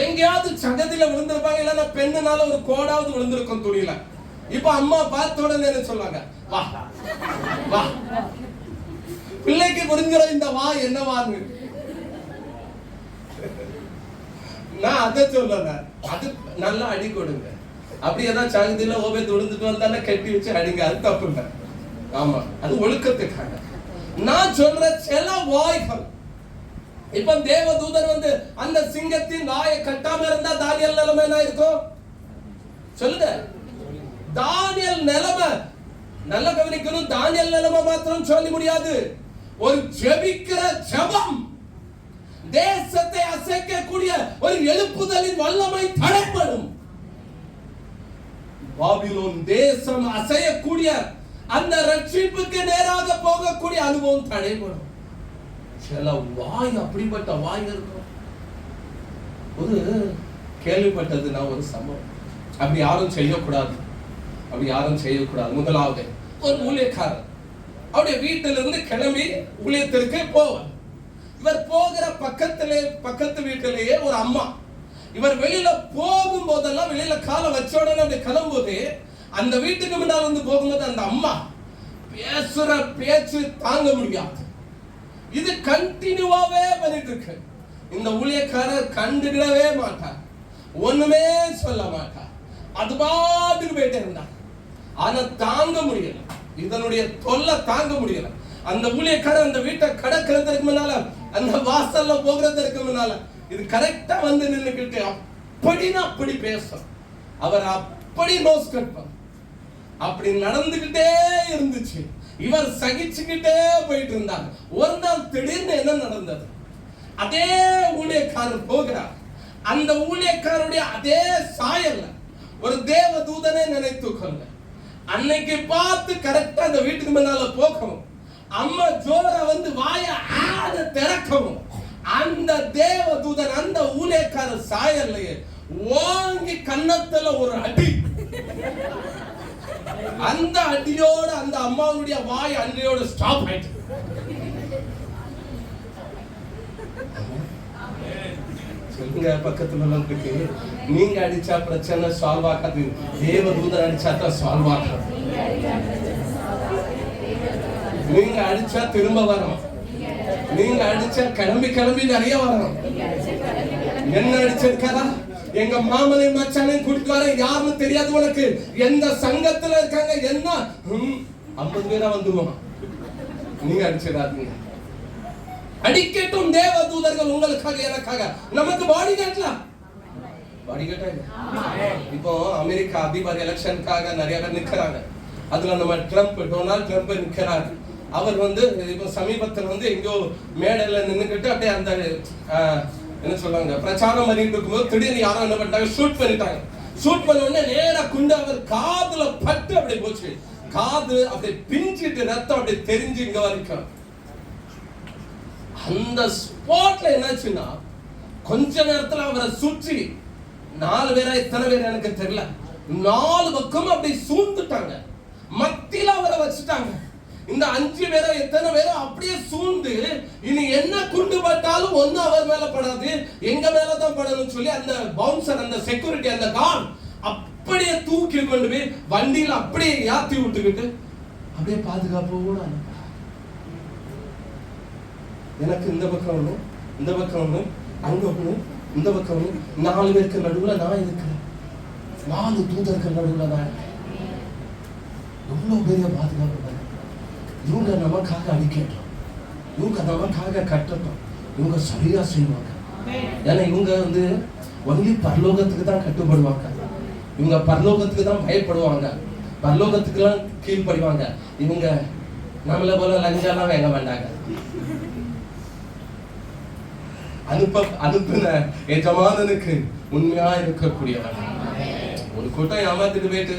எங்கேயாவது சகதியில விழுந்திருப்பாங்க, இல்லைன்னா பெண்ணுனால ஒரு கோடாவது விழுந்திருக்கும் துணியில. இப்ப அம்மா பார்த்த உடனே என்ன சொல்லுவாங்க? வா வா. பிள்ளைக்கு புரிஞ்சிட இந்த வா என்னவான்னு. நான் அதை சொல்லல, அது நல்லா அடி கொடுங்க. அப்படி ஏதாவது சகதியில ஓபேத்து விழுந்துட்டு வந்தானே கட்டி வச்சு அடிங்க, அது தப்பு இல்லை. ஆமா, அது ஒழுக்கத்துக்காக. நான் சொல்ற சில வாய்கள். இப்ப தேவதூதன் வந்து அந்த சிங்கத்தின் வாயை கட்டாம இருந்தா தானியேல் நிலைமை என்ன இருக்கும்? சொல்லுங்க. தானியேல் நிலைமை நல்ல கவனிக்கணும். தானியேல் நிலைமை மாத்திரம் சொல்ல முடியாது. ஒரு ஜெபிக்கிற ஜெபம் தேசத்தை அசைக்கக்கூடிய ஒரு எழுப்புதலின் வல்லமை தடைப்படும். பாபிலோன் தேசம் அசையக்கூடிய அந்த ரட்சிப்புக்கு நேராக போகக்கூடிய அனுபவம் தடைபடும். சில வாய் அப்படிப்பட்ட வாய் இருக்கும். ஒரு கேள்விப்பட்டதுன்னா ஒரு சம்பவம். அப்படி யாரும் செய்யக்கூடாது, அப்படி யாரும் செய்யக்கூடாது. முதலாவது ஒரு ஊழியக்காரர் அவருடைய வீட்டிலிருந்து கிளம்பி ஊழியத்திற்கு போவார். இவர் போகிற பக்கத்து வீட்டிலேயே ஒரு அம்மா. இவர் வெளியில போகும் போதெல்லாம், வெளியில காலை வச்ச உடனே அப்படி கிளம்பும்போது, அந்த வீட்டுக்கு முன்னால் வந்து போகும்போது அந்த அம்மா பேசுற பேச்சு தாங்க முடியாது. இது கண்டினியூவாவே பண்ணிட்டு இருக்கு. இந்த ஊழியக்காரர் கண்டுக்கிடவே மாட்டார், ஒண்ணுமே சொல்ல மாட்டார், அது பாட்டுக்கு போயிட்டே இருந்தார். ஆனா தாங்க முடியல, இதனுடைய தொல்லை தாங்க முடியல. அந்த ஊழியக்காரர் அந்த வீட்டை கடக்கிறதுக்கு முன்னால, அந்த வாசல்ல போகிறதுக்கு முன்னால, இது கரெக்டா வந்து நின்னுக்கிட்டு அப்படின்னா அப்படி பேசும். அவர் அப்படி நோஸ் கட்பார். அப்படி நடந்துகிட்டே இருந்துச்சு. இவர் சகிச்சுக்கிட்டே போயிட்டு இருந்தாங்க. ஒரு நாள் திடீர்னு என்ன நடந்தது? அதே ஊழியக்காரர் போகிறார். அந்த ஊழியக்காரருடைய அதே சாயல்ல ஒரு தேவ தூதனை நினைத்து கொள்ள. அன்னைக்கு பார்த்து கரெக்டா அந்த வீட்டுக்கு முன்னால போகவும், அம்மா ஜோர வந்து வாய ஆட திறக்கவும், அந்த தேவ தூதன் அந்த ஊழியக்காரர் சாயல்லையே ஓங்கி கன்னத்துல ஒரு அடி. அந்த அடியோட அந்த அம்மாவுடைய வாய் அன்றையோட ஸ்டாப் ஆயிடுச்சு. சொல்லுங்க, பக்கத்துல இருக்கு. நீங்க அடிச்சா பிரச்சனை சால்வ் ஆகாது, தேவதூதன் அடிச்சா தான் சால்வ் ஆகும். நீங்க அடிச்சா திரும்ப வரும், நீங்க அடிச்சா கிளம்பி நிறைய வரணும். என்ன அடிச்சிருக்காரா? எங்க மாமனை மச்சானை கூட்டிட்டு வர, யாருன்னு தெரியாது உனக்கு, எந்த சங்கத்துல இருக்காங்க, என்ன 50 பேரா வந்துருவோம். நீங்க அடிச்சிடாதீங்க. அடிக்கட்டும் தேவ தூதர்கள் உங்களுக்காக எனக்காக. நமக்கு பாடி காட்டலாம், பாடி காட்டாங்க. இப்போ அமெரிக்கா அதிபர் எலெக்ஷனுக்காக நிறைய பேர் நிக்கிறாங்க. அதுல நம்ம டொனால்ட் ட்ரம்ப் நிற்கிறார். அவர் இப்போ சமீபத்தில் எங்கோ மேடையில் நின்றுக்கிட்டு அப்படியே அந்த என்ன சொல்றாங்க பிரச்சாரம் பண்ணிட்டு இருக்கும்போது திடீர்னு யாரும் என்ன பண்ணிட்டாங்க, ஷூட் பண்ணிட்டாங்க. ஷூட் பண்ண உடனே நேரா குண்டு அவர் காதுல பட்டு அப்படியே போச்சு. காது அப்படியே பிஞ்சிட்டு ரத்தம் அப்படியே தெரிஞ்சு இங்க வரைக்கும். அந்த ஸ்பாட்ல என்னாச்சுன்னா கொஞ்ச நேரத்துல அவரை சுற்றி 4 பேரா எத்தனை பேர் எனக்கு தெரியல, 4 பக்கம் அப்படி சூழ்ந்துட்டாங்க. மத்தியில அவரை வச்சுட்டாங்க. இந்த 5 பேரோ எத்தனை பேரோ அப்படியே சூழ்ந்து இனி என்ன குண்டு பட்டாலும் ஒண்ணு அவர் மேல படாது, எங்க மேலதான் படணும்னு சொல்லி அந்த பவுன்சர், அந்த செக்யூரிட்டி, அந்த கார்டு அப்படியே தூக்கி கொண்டு போய் வண்டியில அப்படியே ஏத்தி விட்டுக்கிட்டு அப்படியே பாதுகாப்போட எனக்கு இந்த பக்கம் ஒண்ணு, இந்த பக்கம் ஒண்ணு, அங்க ஒண்ணு, இந்த பக்கம் ஒண்ணு, 4 பேருக்கு நடுவுல நான் இருக்கிறேன். 4 தூதர்கள் நடுவுல நான் இருக்கேன். எவ்வளவு பெரிய பாதுகாப்பு! இவங்க நமக்காக அடிக்கட்டும், இவங்க நமக்காக கட்டட்டும், இவங்க சரியா செய்வாங்க. ஏன்னா இவங்க ஒன்லி பரலோகத்துக்கு தான் கட்டுப்படுவாங்க. இவங்க பரலோகத்துக்கு தான் பயப்படுவாங்க, பரலோகத்துக்கு எல்லாம் கீழ்படிவாங்க. இவங்க நம்மள போல லஞ்சம்லாம் வாங்க வேண்டாங்க. அனுப்பின எஜமானனுக்கு உண்மையா இருக்கக்கூடியவன். ஒரு கூட்டம் ஏமாத்திட்டு போயிட்டு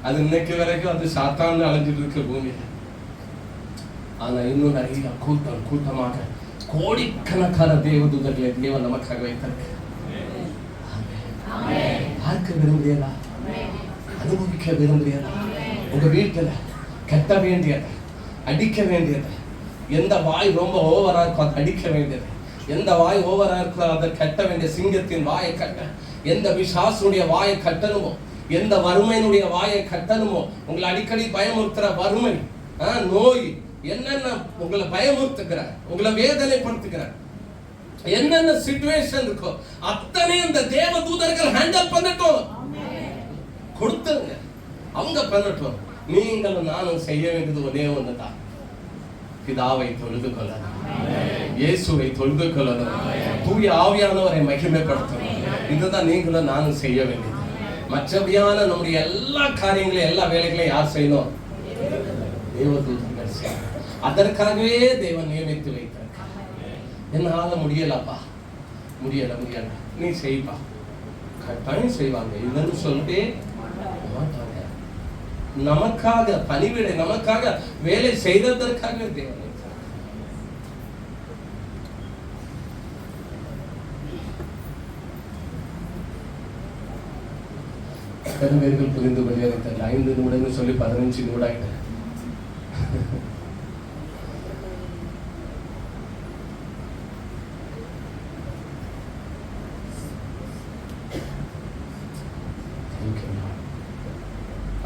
அது இன்னைக்கு வரைக்கும் அது சாத்தான்னு அலைஞ்சிட்டு இருக்க பூமி. ஆனா இன்னும் நிறைய கூட்டமாக கோடிக்கணக்கான தேவதூதர்களை தேவன் நமக்காக வைத்திருக்கு. பார்க்க விரும்புகிறீர்களா? அனுபவிக்க விரும்புகிறீர்களா? உங்க வீட்டுல கட்ட வேண்டியது, அடிக்க வேண்டியது, எந்த வாய் ரொம்ப ஓவரா இருக்கோ அதை அடிக்க வேண்டியது, எந்த வாய் ஓவரா இருக்கோ அதை கட்ட வேண்டிய, சிங்கத்தின் வாயை கட்ட, எந்த பிசாசுடைய வாயை கட்டணுமோ, எந்த வறுமையினுடைய வாயை கட்டணுமோ, உங்களை அடிக்கடி பயமுறுத்துற வறுமை, நோய், என்னென்ன உங்களை பயமுறுத்துகிற, உங்களை வேதனைப்படுத்துகிற என்னென்ன சிச்சுவேஷன் இருக்கோ அத்தனை இந்த தேவ தூதர்கள் ஹேண்டில் பண்ணட்டும், கொடுத்துருங்க, அவங்க பண்ணட்டும். நீங்களும் நானும் செய்ய வேண்டியது ஒரே ஒண்ணுதான், பிதாவை தொழுது கொள்ளணும், இயேசுவை தொழுது கொள்ளணும், தூய ஆவியானவரை மகிமைப்படுத்தணும். இதுதான் நீங்களும் நானும் செய்ய வேண்டியது. மற்றபடியான நம்முடைய எல்லா காரியங்களையும், எல்லா வேலைகளையும் யார் செய்யணும்? தேவதூதர்கள் செய்யணும். அதற்காகவே தேவன் நியமித்து வைத்திருக்கார். என்னால முடியலப்பா, முடியல, நீ செய்ப்பா, கட்டாயம் செய்வாங்க, இல்லைன்னு சொல்லவே மாட்டாங்க. நமக்காக பணிவிடை, நமக்காக வேலை செய்ததற்காக தேவன். எத்தனை பேர்கள் புரிந்து கொள்ளியாக தெரியல. 5 நிமிடங்கள் சொல்லி 15 நிமிடம் ஆயிட்டு.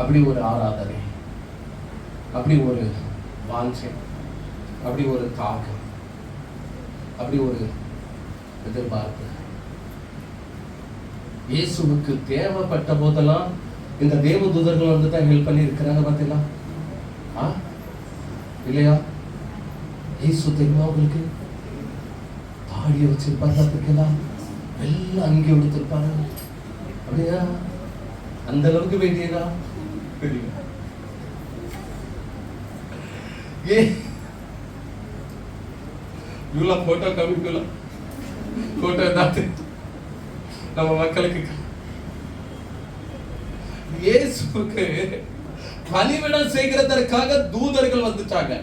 அப்படி ஒரு ஆராதனை, அப்படி ஒரு வாஞ்சை, அப்படி ஒரு தாகம், அப்படி ஒரு எதிர்பார்ப்பு இயேசுவுக்கு தேவைப்பட்ட போதெல்லாம் இந்த தேவதூதர்கள் தான் ஹெல்ப் பண்ணி இருக்கிறாங்க. பார்த்தீங்களா இல்லையா? இயேசு தெரியுமா உங்களுக்கு? தாடியை வச்சிருப்பாரு, பார்த்துக்கலாம், எல்லாம் அங்கே எடுத்திருப்பாரு. அப்படியா? அந்த அளவுக்கு வேண்டியதா? இவ்வளவு போட்டோ காமிக்கலாம், போட்டோ தாத்து நம்ம மக்களுக்கு. இயேசுவுக்கு பணிவிடம் செய்கிறதற்காக தூதர்கள் வந்துட்டாங்க.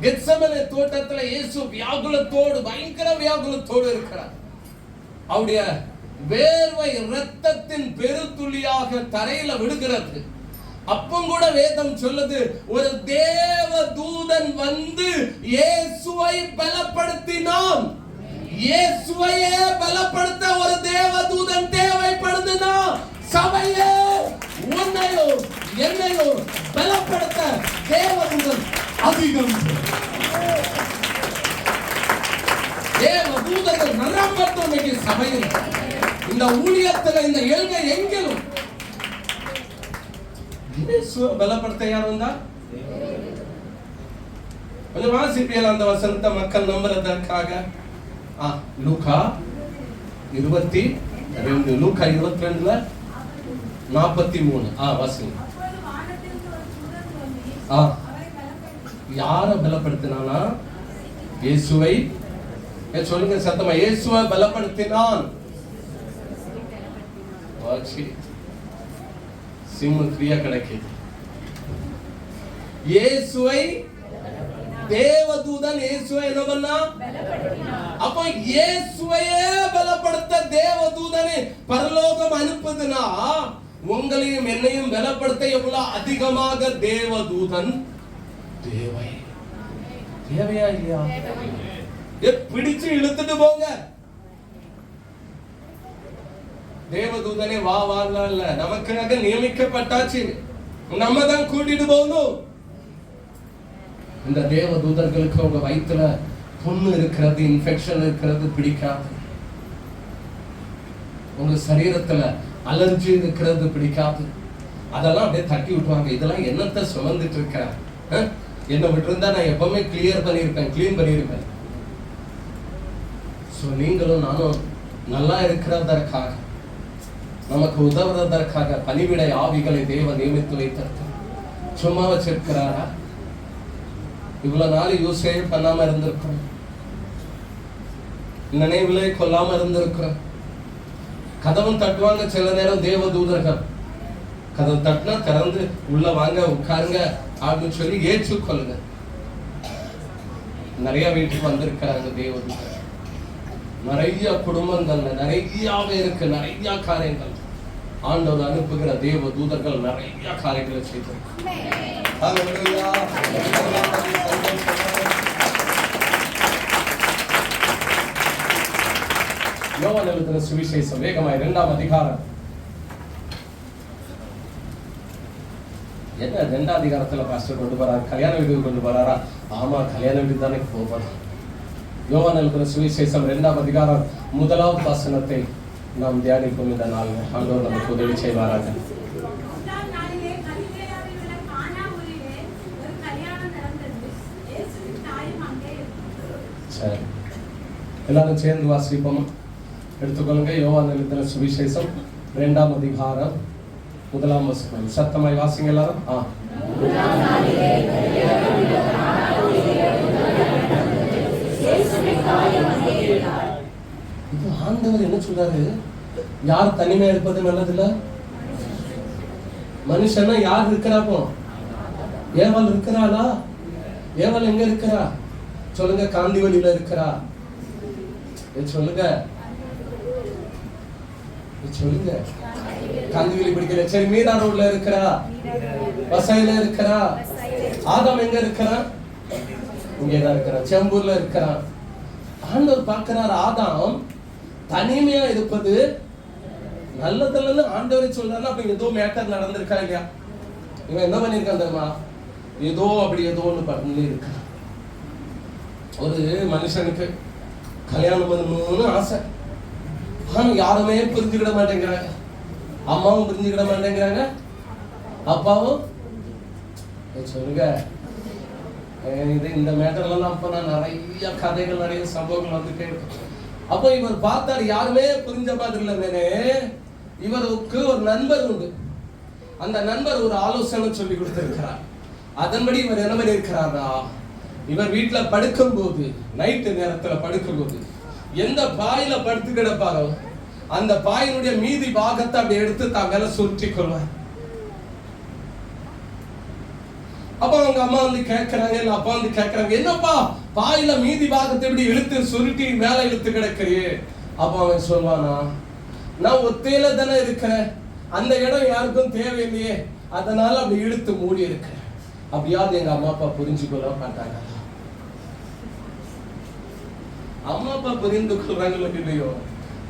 கெத்செமனே தோட்டத்துல இயேசு வியாகுலத்தோடு, பயங்கர வியாகுலத்தோடு இருக்கிறார். அவருடைய வேர்வை இரத்தத்தின் பெருத்துளியாக தரையில விடுகிறது. அப்பம் கூட வேதம் சொல்லுது, ஒரு தேவ தூதன் வந்து இயேசுவை பலப்படுத்தினான். இயேசுவையே பலப்படுத்த ஒரு தேவ தூதன் தேவைப்படுதுனா, சபையே உன்னையும் என்னையும் பலப்படுத்த தேவ தூதன் அதிகம். தேவ தூதர்கள் நிரம்பட்டும் இன்னைக்கு சபையில், இந்த ஊழியத்துல, இந்த எழுக எங்கிலும். பலப்படுத்த யார் வந்தா? கொஞ்சம் வாசிப்பியல் அந்த வசனத்தை மக்கள் நம்புறதற்காக. லூக்கா 22, லூக்கா 22:43 வாசிங்க. யார பலப்படுத்தினானா? இயேசுவை. சொல்லுங்க சத்தமா, இயேசுவை பலப்படுத்தினான். சிம்மு ஃப்ரீயா கிடைக்குது. இயேசுவை தேவதூதன் இயேசுவை என்ன பண்ணா? அப்ப இயேசுவையே பலப்படுத்த தேவதூதனை பரலோகம் அனுப்புதுன்னா உங்களையும் என்னையும் பலப்படுத்த எவ்வளவு அதிகமாக தேவதூதன் தேவையா இல்லையா? பிடிச்சு இழுத்துட்டு போங்க. தேவதூதனே வா வாழ இல்ல, நமக்காக நியமிக்கப்பட்டாச்சு, நம்ம தான் கூட்டிட்டு போகணும். இந்த தேவதூதர்களுக்கு உங்க வயிற்றுல புண்ணு இருக்கிறது, இன்ஃபெக்ஷன் இருக்கிறது பிடிக்காது. உங்க சரீரத்துல அலர்ஜி இருக்கிறது பிடிக்காது. அதெல்லாம் அப்படியே தட்டி விட்டுவாங்க. இதெல்லாம் என்னத்தை சுமந்துட்டு இருக்க? என்ன விட்டுருந்தா நான் எப்பவுமே கிளியர் பண்ணியிருப்பேன், கிளீன் பண்ணியிருப்பேன். நீங்களும் நானும் நல்லா இருக்கிறதற்காக, நமக்கு உதவுறதற்காக பணிவிடை ஆவிகளை தேவன் நியமித்து வைத்திருக்க சும்மா வச்சிருக்கிறாரா? இவ்வளவு நாள் யூஸே பண்ணாம இருந்திருக்கிறோம், நினைவுலே கொல்லாம இருந்திருக்கிறோம். கதவும் தட்டுவாங்க சில நேரம் தேவதூதர்கள். கதவு தட்டினா திறந்து உள்ள வாங்க உட்காருங்க அப்படின்னு சொல்லி ஏற்றுக்கொள்ளுங்க. நிறைய வீட்டுக்கு வந்திருக்கிறாங்க தேவதூதர்கள். நிறைய குடும்பங்கள்ல நிறையவே இருக்கு, நிறைய காரியங்கள். ஆண்டவர் அனுப்புகிற தேவ தூதர்கள் நிறைய காரியங்களை செய்திருக்காங்க. யோவான் எழுதின சுவிசேஷம் வேகமாய் 2ஆம் அதிகாரம். என்ன 2ஆம் அதிகாரத்துல பாஸ்டர் கொண்டு வராரு? கல்யாண வீட்டுக்கு கொண்டு வராரா? ஆமா, கல்யாண வீட்டுக்கு தானே போவார். யோவான் எழுதின சுவிசேஷம் 2ஆம் அதிகாரம் 1வது வசனத்தை நாம் தியானிப்போம் இந்த நாள். ஆண்டவர் நமக்கு உதவி செய்வாராக. சரி, எல்லாரும் சேர்ந்து வாசிப்போம். எடுத்துக்கொள்ளுங்க. யோவான் எழுதின சுவிசேஷம் 2ஆம் அதிகாரம் 1ஆம் வசனம். சத்தமாய் வாசிங்க எல்லாரும். இது ஆண்டவர் என்ன சொல்றாரு? யார் தனிமையா இருப்பது நல்லதில்ல? மனுஷனா யார் இருக்கிறாப்போ? ஏவாள் இருக்கிறாளா? ஏவாள் எங்க இருக்கிறா? சொல்லுங்க. காந்திவழியில இருக்கிறா. சொல்லுங்க சொல்லுங்க. காந்திவழி பிடிக்கல. சரி, மீரா ரோட்ல இருக்கிறா, வசையில இருக்கிறா. ஆதாம் எங்க இருக்கிறா? இங்கதான் இருக்கிறா, செம்பூர்ல இருக்கிறான். ஆண்டவர் பார்க்கிறார், ஆதாம் தனிமையா இருப்பது நல்லதில்லன்னு ஆண்டவரை சொல்றாரு. அப்ப ஏதோ மேட்டர் நடந்திருக்கா இல்லையா? இவன் என்ன பண்ணிருக்கான் தெரியுமா? ஏதோ அப்படி ஏதோ ஒண்ணு பண்ணி இருக்கான். ஒரு மனுஷனுக்கு கல்யாணம் பண்ணணும்னு ஆசை. ஆனா யாருமே புரிஞ்சுக்கிட மாட்டேங்கிறாங்க. அம்மாவும் புரிஞ்சுக்கிட மாட்டேங்கிறாங்க, அப்பாவும். சொல்லுங்க, இது இந்த மேட்டர்லாம் அப்ப நான் நிறைய கதைகள், நிறைய சம்பவங்கள் வந்துட்டே இருக்கு. அப்போ இவர் பார்த்தார், யாருமே புரிஞ்ச மாதிரி இல்லைன்னு. இவருக்கு ஒரு நண்பர் உண்டு. அந்த நண்பர் ஒரு ஆலோசனை சொல்லி கொடுத்திருக்கிறார். அதன்படி இவர் என்ன பண்ணியிருக்கிறாரா, இவர் வீட்டுல படுக்கும் போது, நைட்டு நேரத்துல படுக்கும் போது எந்த பாயில படுத்து கிடப்பாரோ அந்த பாயினுடைய மீதி பாகத்தை அப்படி எடுத்து தான் மேல சுருட்டி கொள்வார். அப்ப அவங்க அம்மா வந்து கேட்கறாங்க, இல்ல அப்பா வந்து கேட்கறாங்க, என்னப்பா பாயில மீதி பாகத்தை இப்படி இழுத்து சுருட்டி மேல இழுத்து கிடக்குறியே? அப்ப அவன் சொல்வானா, நான் ஒத்தையில தானே இருக்கிறேன், அந்த இடம் யாருக்கும் தேவையில்லையே, அதனால அப்படி இழுத்து மூடி இருக்கிறேன். அப்படியாவது எங்க அம்மா அப்பா புரிஞ்சுக்கொள்ள மாட்டாங்க. அம்மா அப்பா புரிந்து கொள்றாங்களோ இல்லையோ,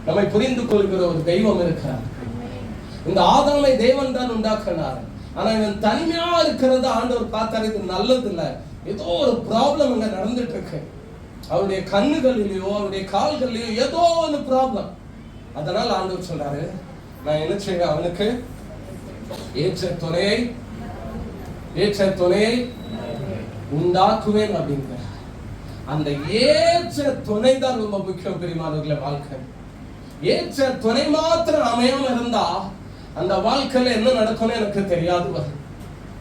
நம்மை புரிந்து கொள்கிற ஒரு தெய்வம் இருக்கிறார். இந்த ஆதாமை தேவன் தான் உண்டாக்கினார். ஆனா இவன் தனிமையா இருக்கிறத ஆண்டவர் பார்த்தாரு, இது நல்லது இல்ல, ஏதோ ஒரு ப்ராப்ளம் அங்க நடந்துட்டு இருக்கு. அவருடைய கண்ணுகளிலேயோ அவருடைய கால்களிலேயோ ஏதோ ஒரு ப்ராப்ளம். அதனால ஆண்டவர் சொல்றாரு, நான் என்ன செய்ய, அவனுக்கு ஏற்ற துணையை உண்டாக்குவேன் அப்படிங்கிற அந்த ஏற்ற துணை தான் ரொம்ப முக்கியம் பெரியமானவர்களே. வாழ்க்கை ஏற்ற துணை மாத்திரம் அமையாம இருந்தா அந்த வாழ்க்கையில என்ன நடக்கும்னு எனக்கு தெரியாது.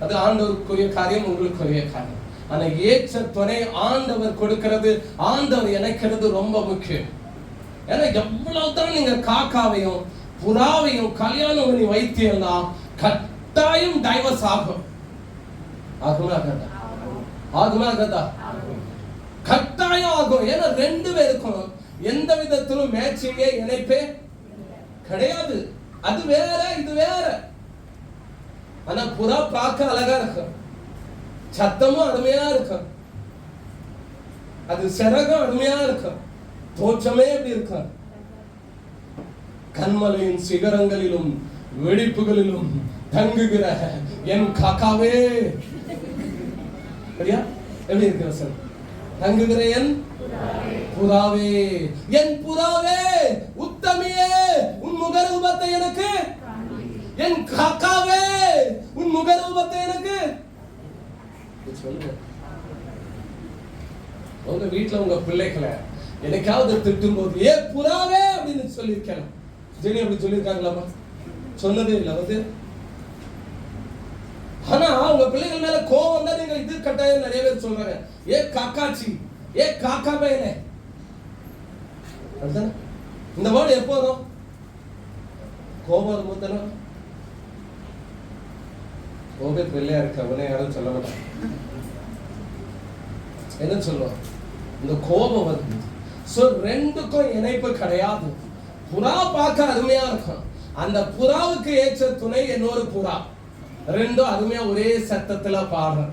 அது ஆண்டவருக்குரிய காரியம், உங்களுக்குரிய காரியம். ஆனா ஏற்ற துணை ஆண்டவர் கொடுக்கிறது, ஆண்டவர் இணைக்கிறது ரொம்ப முக்கியம். ஏன்னா எவ்வளவுதான் நீங்க காக்காவையும் புறாவையும் கல்யாணம் பண்ணி வைத்தீங்கன்னா கட்டாயம் டைவர்ஸ் ஆகும். ஆகுமா ஆகாதா? கட்டாயம் ஆகும். ஏன்னா ரெண்டு பேருக்கும் எந்த விதத்திலும் மேட்சிங்கே இணைப்பே கிடையாது. அது வேற, இது வேற. ஆனா புறா பார்க்க அழகா இருக்கும், சத்தமும் அருமையா இருக்கும், அது சிறகும் அருமையா இருக்கும், தோற்றமே எப்படி இருக்கும். கண்மலையின் சிகரங்களிலும் வெடிப்புகளிலும் தங்குகிற என் காக்காவே, எப்படி இருக்கிற சார்? தங்குகிற என் புறாவே, என் புறாவே, உத்தமியே, உன் முகரூபத்தை எனக்கு, என் காக்காவே, உன் முகரூபத்தை எனக்கு சொல்லுங்க. உங்க வீட்டுல உங்க பிள்ளைகளை எனக்காவது திட்டும் போது ஏ புறாவே அப்படின்னு சொல்லியிருக்கேன். ஜெனி அப்படி சொல்லியிருக்காங்களாமா? சொன்னதே இல்லை வந்து. ஆனா உங்க பிள்ளைகள் மேல கோவம் தான் நீங்க இது கட்டாயம் நிறைய பேர் சொல்றாங்க, ஏ காக்காச்சி, ஏ காக்கா பையனே. இந்த வேர்டு எப்போ வரும்? கோபம் வரும்போது தானே. கோபத்து வெள்ளையா இருக்கு அவனே யாரும் சொல்ல மாட்டாங்க. என்ன சொல்லுவோம்? இந்த கோபம் வருது. சோ ரெண்டுக்கும் இணைப்பு கிடையாது. புறா பார்க்க அருமையா இருக்கும், அந்த புறாவுக்கு ஏற்ற துணை இன்னொரு புறா. ரெண்டும் அருமையா ஒரே சத்தத்துல பாடுற.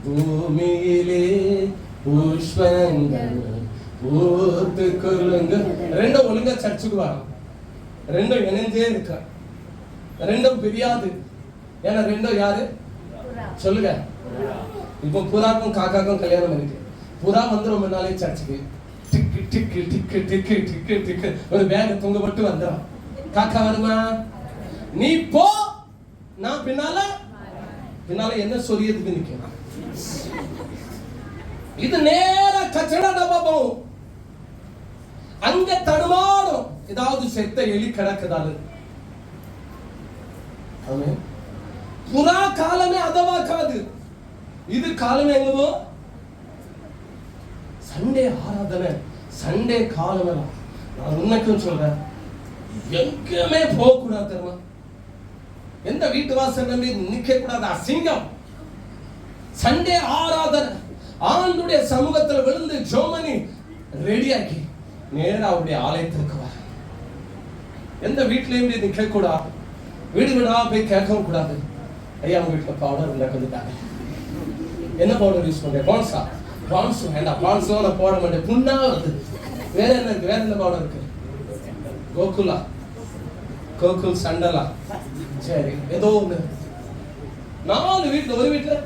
பூமியிலே புஷ்பங்கள் பூத்து கொள்ளுங்க. ரெண்டும் ஒழுங்கா சர்ச்சுக்கு வரும், ரெண்டும் இணைஞ்சே இருக்க, ரெண்டும் பிரியாது. ஏன்னா ரெண்டும் யாரு சொல்லுங்க? இப்போ புறாக்கும் காக்காக்கும் கல்யாணம் இருக்கு. புறா வந்து ரொம்ப நாளே சர்ச்சுக்கு டிக்கு டிக்கு டிக்கு டிக்கு டிக்கு டிக்கு ஒரு பேக் தொங்கப்பட்டு வந்துடும். காக்கா வருமா? நீ போ, நான் பின்னால என்ன சொல்லியதுக்கு நிக்க. இது நேர கச்சடா டப்பா போகும், அங்க தடுமாடும், ஏதாவது செத்த எலி கிடக்குதாரு. புறா காலமே அதவாக்காது, இது காலமே எங்கோ சண்டே ஆராதனை, சண்டே காலம். நான் உனக்கும் சொல்றேன், எங்கேயுமே போக கூடாது தெரியுமா? எந்த வீட்டு வாசல் நம்பி நிக்க கூடாது, அசிங்கம். சண்டே ஆராதனை ஆண்டுடைய சமூகத்தில் விழுந்து ஜோமனி ரெடியாக்கி நேரா அவருடைய ஆலயத்திற்கு வர. எந்த வீட்லயும் நிக்க கூடாது, வீடு வீடா போய் கேட்கவும் கூடாது. ஐயா உங்க வீட்டுல பவுடர் இல்லை கொஞ்சம், என்ன பவுடர் யூஸ் பண்றேன்? பான்ஸா? பான்ஸ் வேண்டாம், பான்ஸ்லாம் நான் போட மாட்டேன், புண்ணா வருது. வேற என்ன இருக்கு? வேற என்ன பவுடர் இருக்கு? கோகுலா, கோகுல் சண்டலா, சரி ஏதோ ஒண்ணு. 4 வீட்டுல, ஒரு வீட்டுல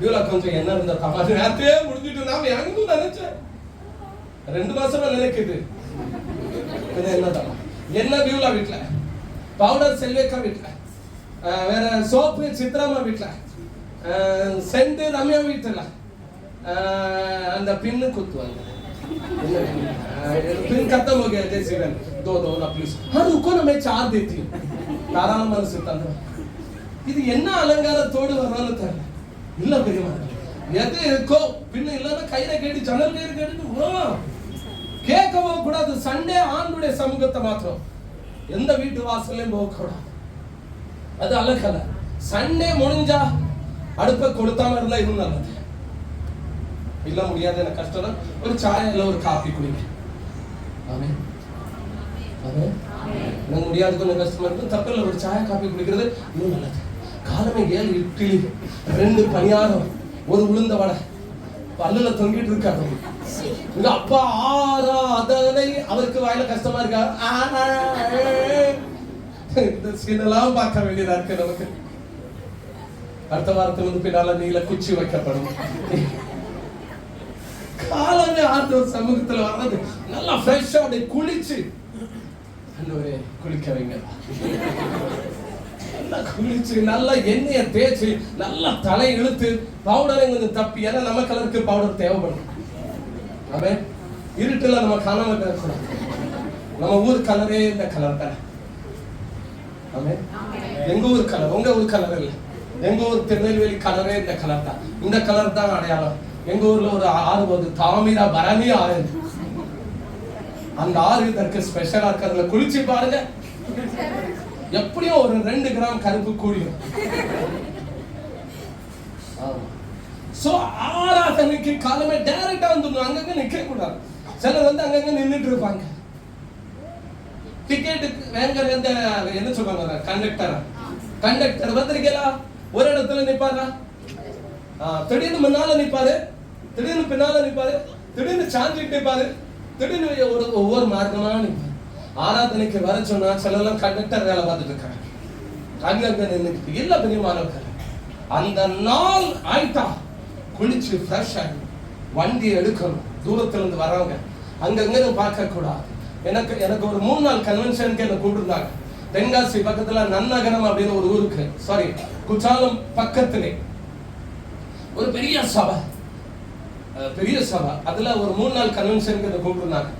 இவ்வளோ கொஞ்சம் என்ன இருந்த தமாஷ் நேரத்தையே முடிஞ்சிட்டு நாம எங்கும் நினைச்சேன். 2 மாசமா நினைக்குது என்னதான் என்ன வியூலா வீட்டுல, பவுடர் செல்வேக்கா வீட்டுல, வேற சோப்பு சித்ராமா வீட்டுல, செண்டு ரம்யா வீட்டுல, அந்த பின்னு குத்துவாங்க. पिन खत्म हो गया जैसे दो ना प्लीज. हाँ रुको ना मैं 4 देती हूँ. தாராள மனசு தந்துடும். இது என்ன அலங்காரத்தோடு வரான்னு தெரியல. இல்ல பெரியமா எது இருக்கோ பின்ன இல்லைன்னா கையில கேட்டு ஜன்னல் கயிறு கேட்டு கேட்கவோ கூடாது. சண்டே ஆண்டுடைய சமூகத்தை மாத்திரம் எந்த வீட்டு வாசல்லையும் போக கூடாது. அது அழகல. சண்டே முடிஞ்சா அடுப்பை கொளுத்தாம இருந்தா இன்னும் நல்லது. இல்ல முடியாது, எனக்கு கஷ்டம், ஒரு சாய் இல்ல ஒரு காபி குடிங்க. ஆமென் ஆமென். எனக்கு முடியாது, கொஞ்சம் கஷ்டமா இருக்கு, தப்பில்ல, ஒரு சாய் காபி குடிக்கிறது இன்னும் நல்லது. காலமே 7 இட்லி 2 பணியாரம் 1 உளுந்த வடை பல்லுல தொங்கிட்டு இருக்காரு. இங்க அப்பா ஆராதனை, அவருக்கு வாயில கஷ்டமா இருக்கா? இந்த சீனெல்லாம் பார்க்க வேண்டியதா இருக்கு நமக்கு. அடுத்த வாரத்துக்கு பின்னால நீல குச்சி வைக்கப்படும். காலமே ஆண்டவர் சமூகத்துல வர்றது நல்லா ஃப்ரெஷ்ஷா அப்படியே குளிச்சு ஆண்டவரே குளிக்க வைங்க. நல்லா குளிச்சு நல்லா எண்ணெயை தேய்ச்சி நல்லா தலை இழுத்து பவுடரை கொஞ்சம் தப்பி, ஏன்னா நம்ம கலருக்கு பவுடர் தேவைப்படும். ஆமே இருட்டுல நம்ம காணாம இருக்கக்கூடாது. நம்ம ஊர் கலரே இந்த கலர் தானே. ஆமே எங்க ஊர் கலர் உங்க ஊர் கலர் இல்ல. எங்க ஊர் திருநெல்வேலி கலரே இந்த கலர் தான். இந்த கலர் தான் அடையாளம். எங்க ஊர்ல ஒரு ஆறு போகுது, தாமிரா பரணி ஆறு. அந்த ஆறு இதற்கு ஸ்பெஷலா இருக்கிறதுல குளிச்சு பாருங்க, எப்படியும் ஒரு 2 கிராம் கருப்பு கூடியும். சோ ஆராதனைக்கு காலமே டைரக்டா வந்துடணும், அங்கங்க நிக்க கூடாது. சிலர் வந்து அங்கங்க நின்றுட்டு இருப்பாங்க. டிக்கெட்டுக்கு வேங்கிற என்ன சொல்றாங்க, கண்டக்டர் வந்திருக்கா, ஒரு இடத்துல நிப்பாரா, திடீர்னு முன்னால நிப்பாரு, திடீர்னு பின்னால நிப்பாரு, திடீர்னு சாஞ்சிட்டு நிப்பாரு, திடீர்னு ஒவ்வொரு மார்க்கமா நிப்பாரு. ஆராதனைக்கு வர சொன்னா சிலர்லாம் கண்டக்டர் வேலை பார்த்துட்டு இருக்காங்க, அங்கங்க நின்றுட்டு. இல்ல பெரியமானவர்கள், அந்த நாள் ஆயிட்டா குளிச்சு ஃப்ரெஷ் ஆகி வண்டி எடுக்கணும். தூரத்துல இருந்து வரவங்க அங்கங்க பார்க்க கூடாது. எனக்கு ஒரு 3 நாள் கன்வென்ஷனுக்கு என்ன கூப்பிட்டுருந்தாங்க. தென்காசி பக்கத்துல நன்னகரம் அப்படின்னு ஒரு ஊருக்கு, சாரி குற்றாலம் பக்கத்திலே ஒரு பெரிய சபை. அதுல ஒரு 3 நாள் கன்வென்ஷனுக்கு என்ன கூப்பிட்டுருந்தாங்க.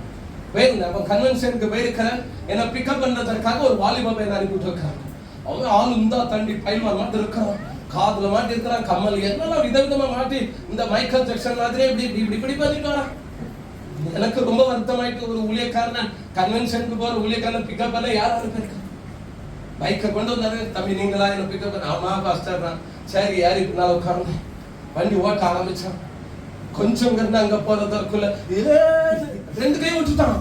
போயிருந்தேன். கன்வென்ஷனுக்கு போயிருக்கிறேன். என்ன பிக்கப் பண்றதுக்காக ஒரு வாலிபா என்ன அனுப்பிட்டு இருக்காங்க. அவங்க ஆள் இந்தா தண்டி பயில்வார் மாட்டி இருக்கிறான், காதுல மாட்டி இருக்கிறான், கம்மல் என்னெல்லாம் விதவிதமா மாட்டி இந்த மைக்கேல் ஜாக்சன் மாதிரி இப்படி பண்ணிட்டு வரான். எனக்கு ரொம்ப வருத்தமாயிட்டு. ஒரு ஊழியக்காரன் கன்வென்ஷனுக்கு போற ஊழியக்காரன் பிக்கப் பண்ண யாரும் அனுப்பியிருக்காங்க. பைக்கை கொண்டு வந்தாரு. தம்பி நீங்களா என்ன பிக்கப் பண்ண? ஆமா பாஸ்டர் தான். சரி யாரு பின்னால உட்கார்ந்து வண்டி ஓட்ட ஆரம்பிச்சான். கொஞ்சம் இருந்து அங்க போறதற்குள்ள 2 கையும் விட்டுட்டான்.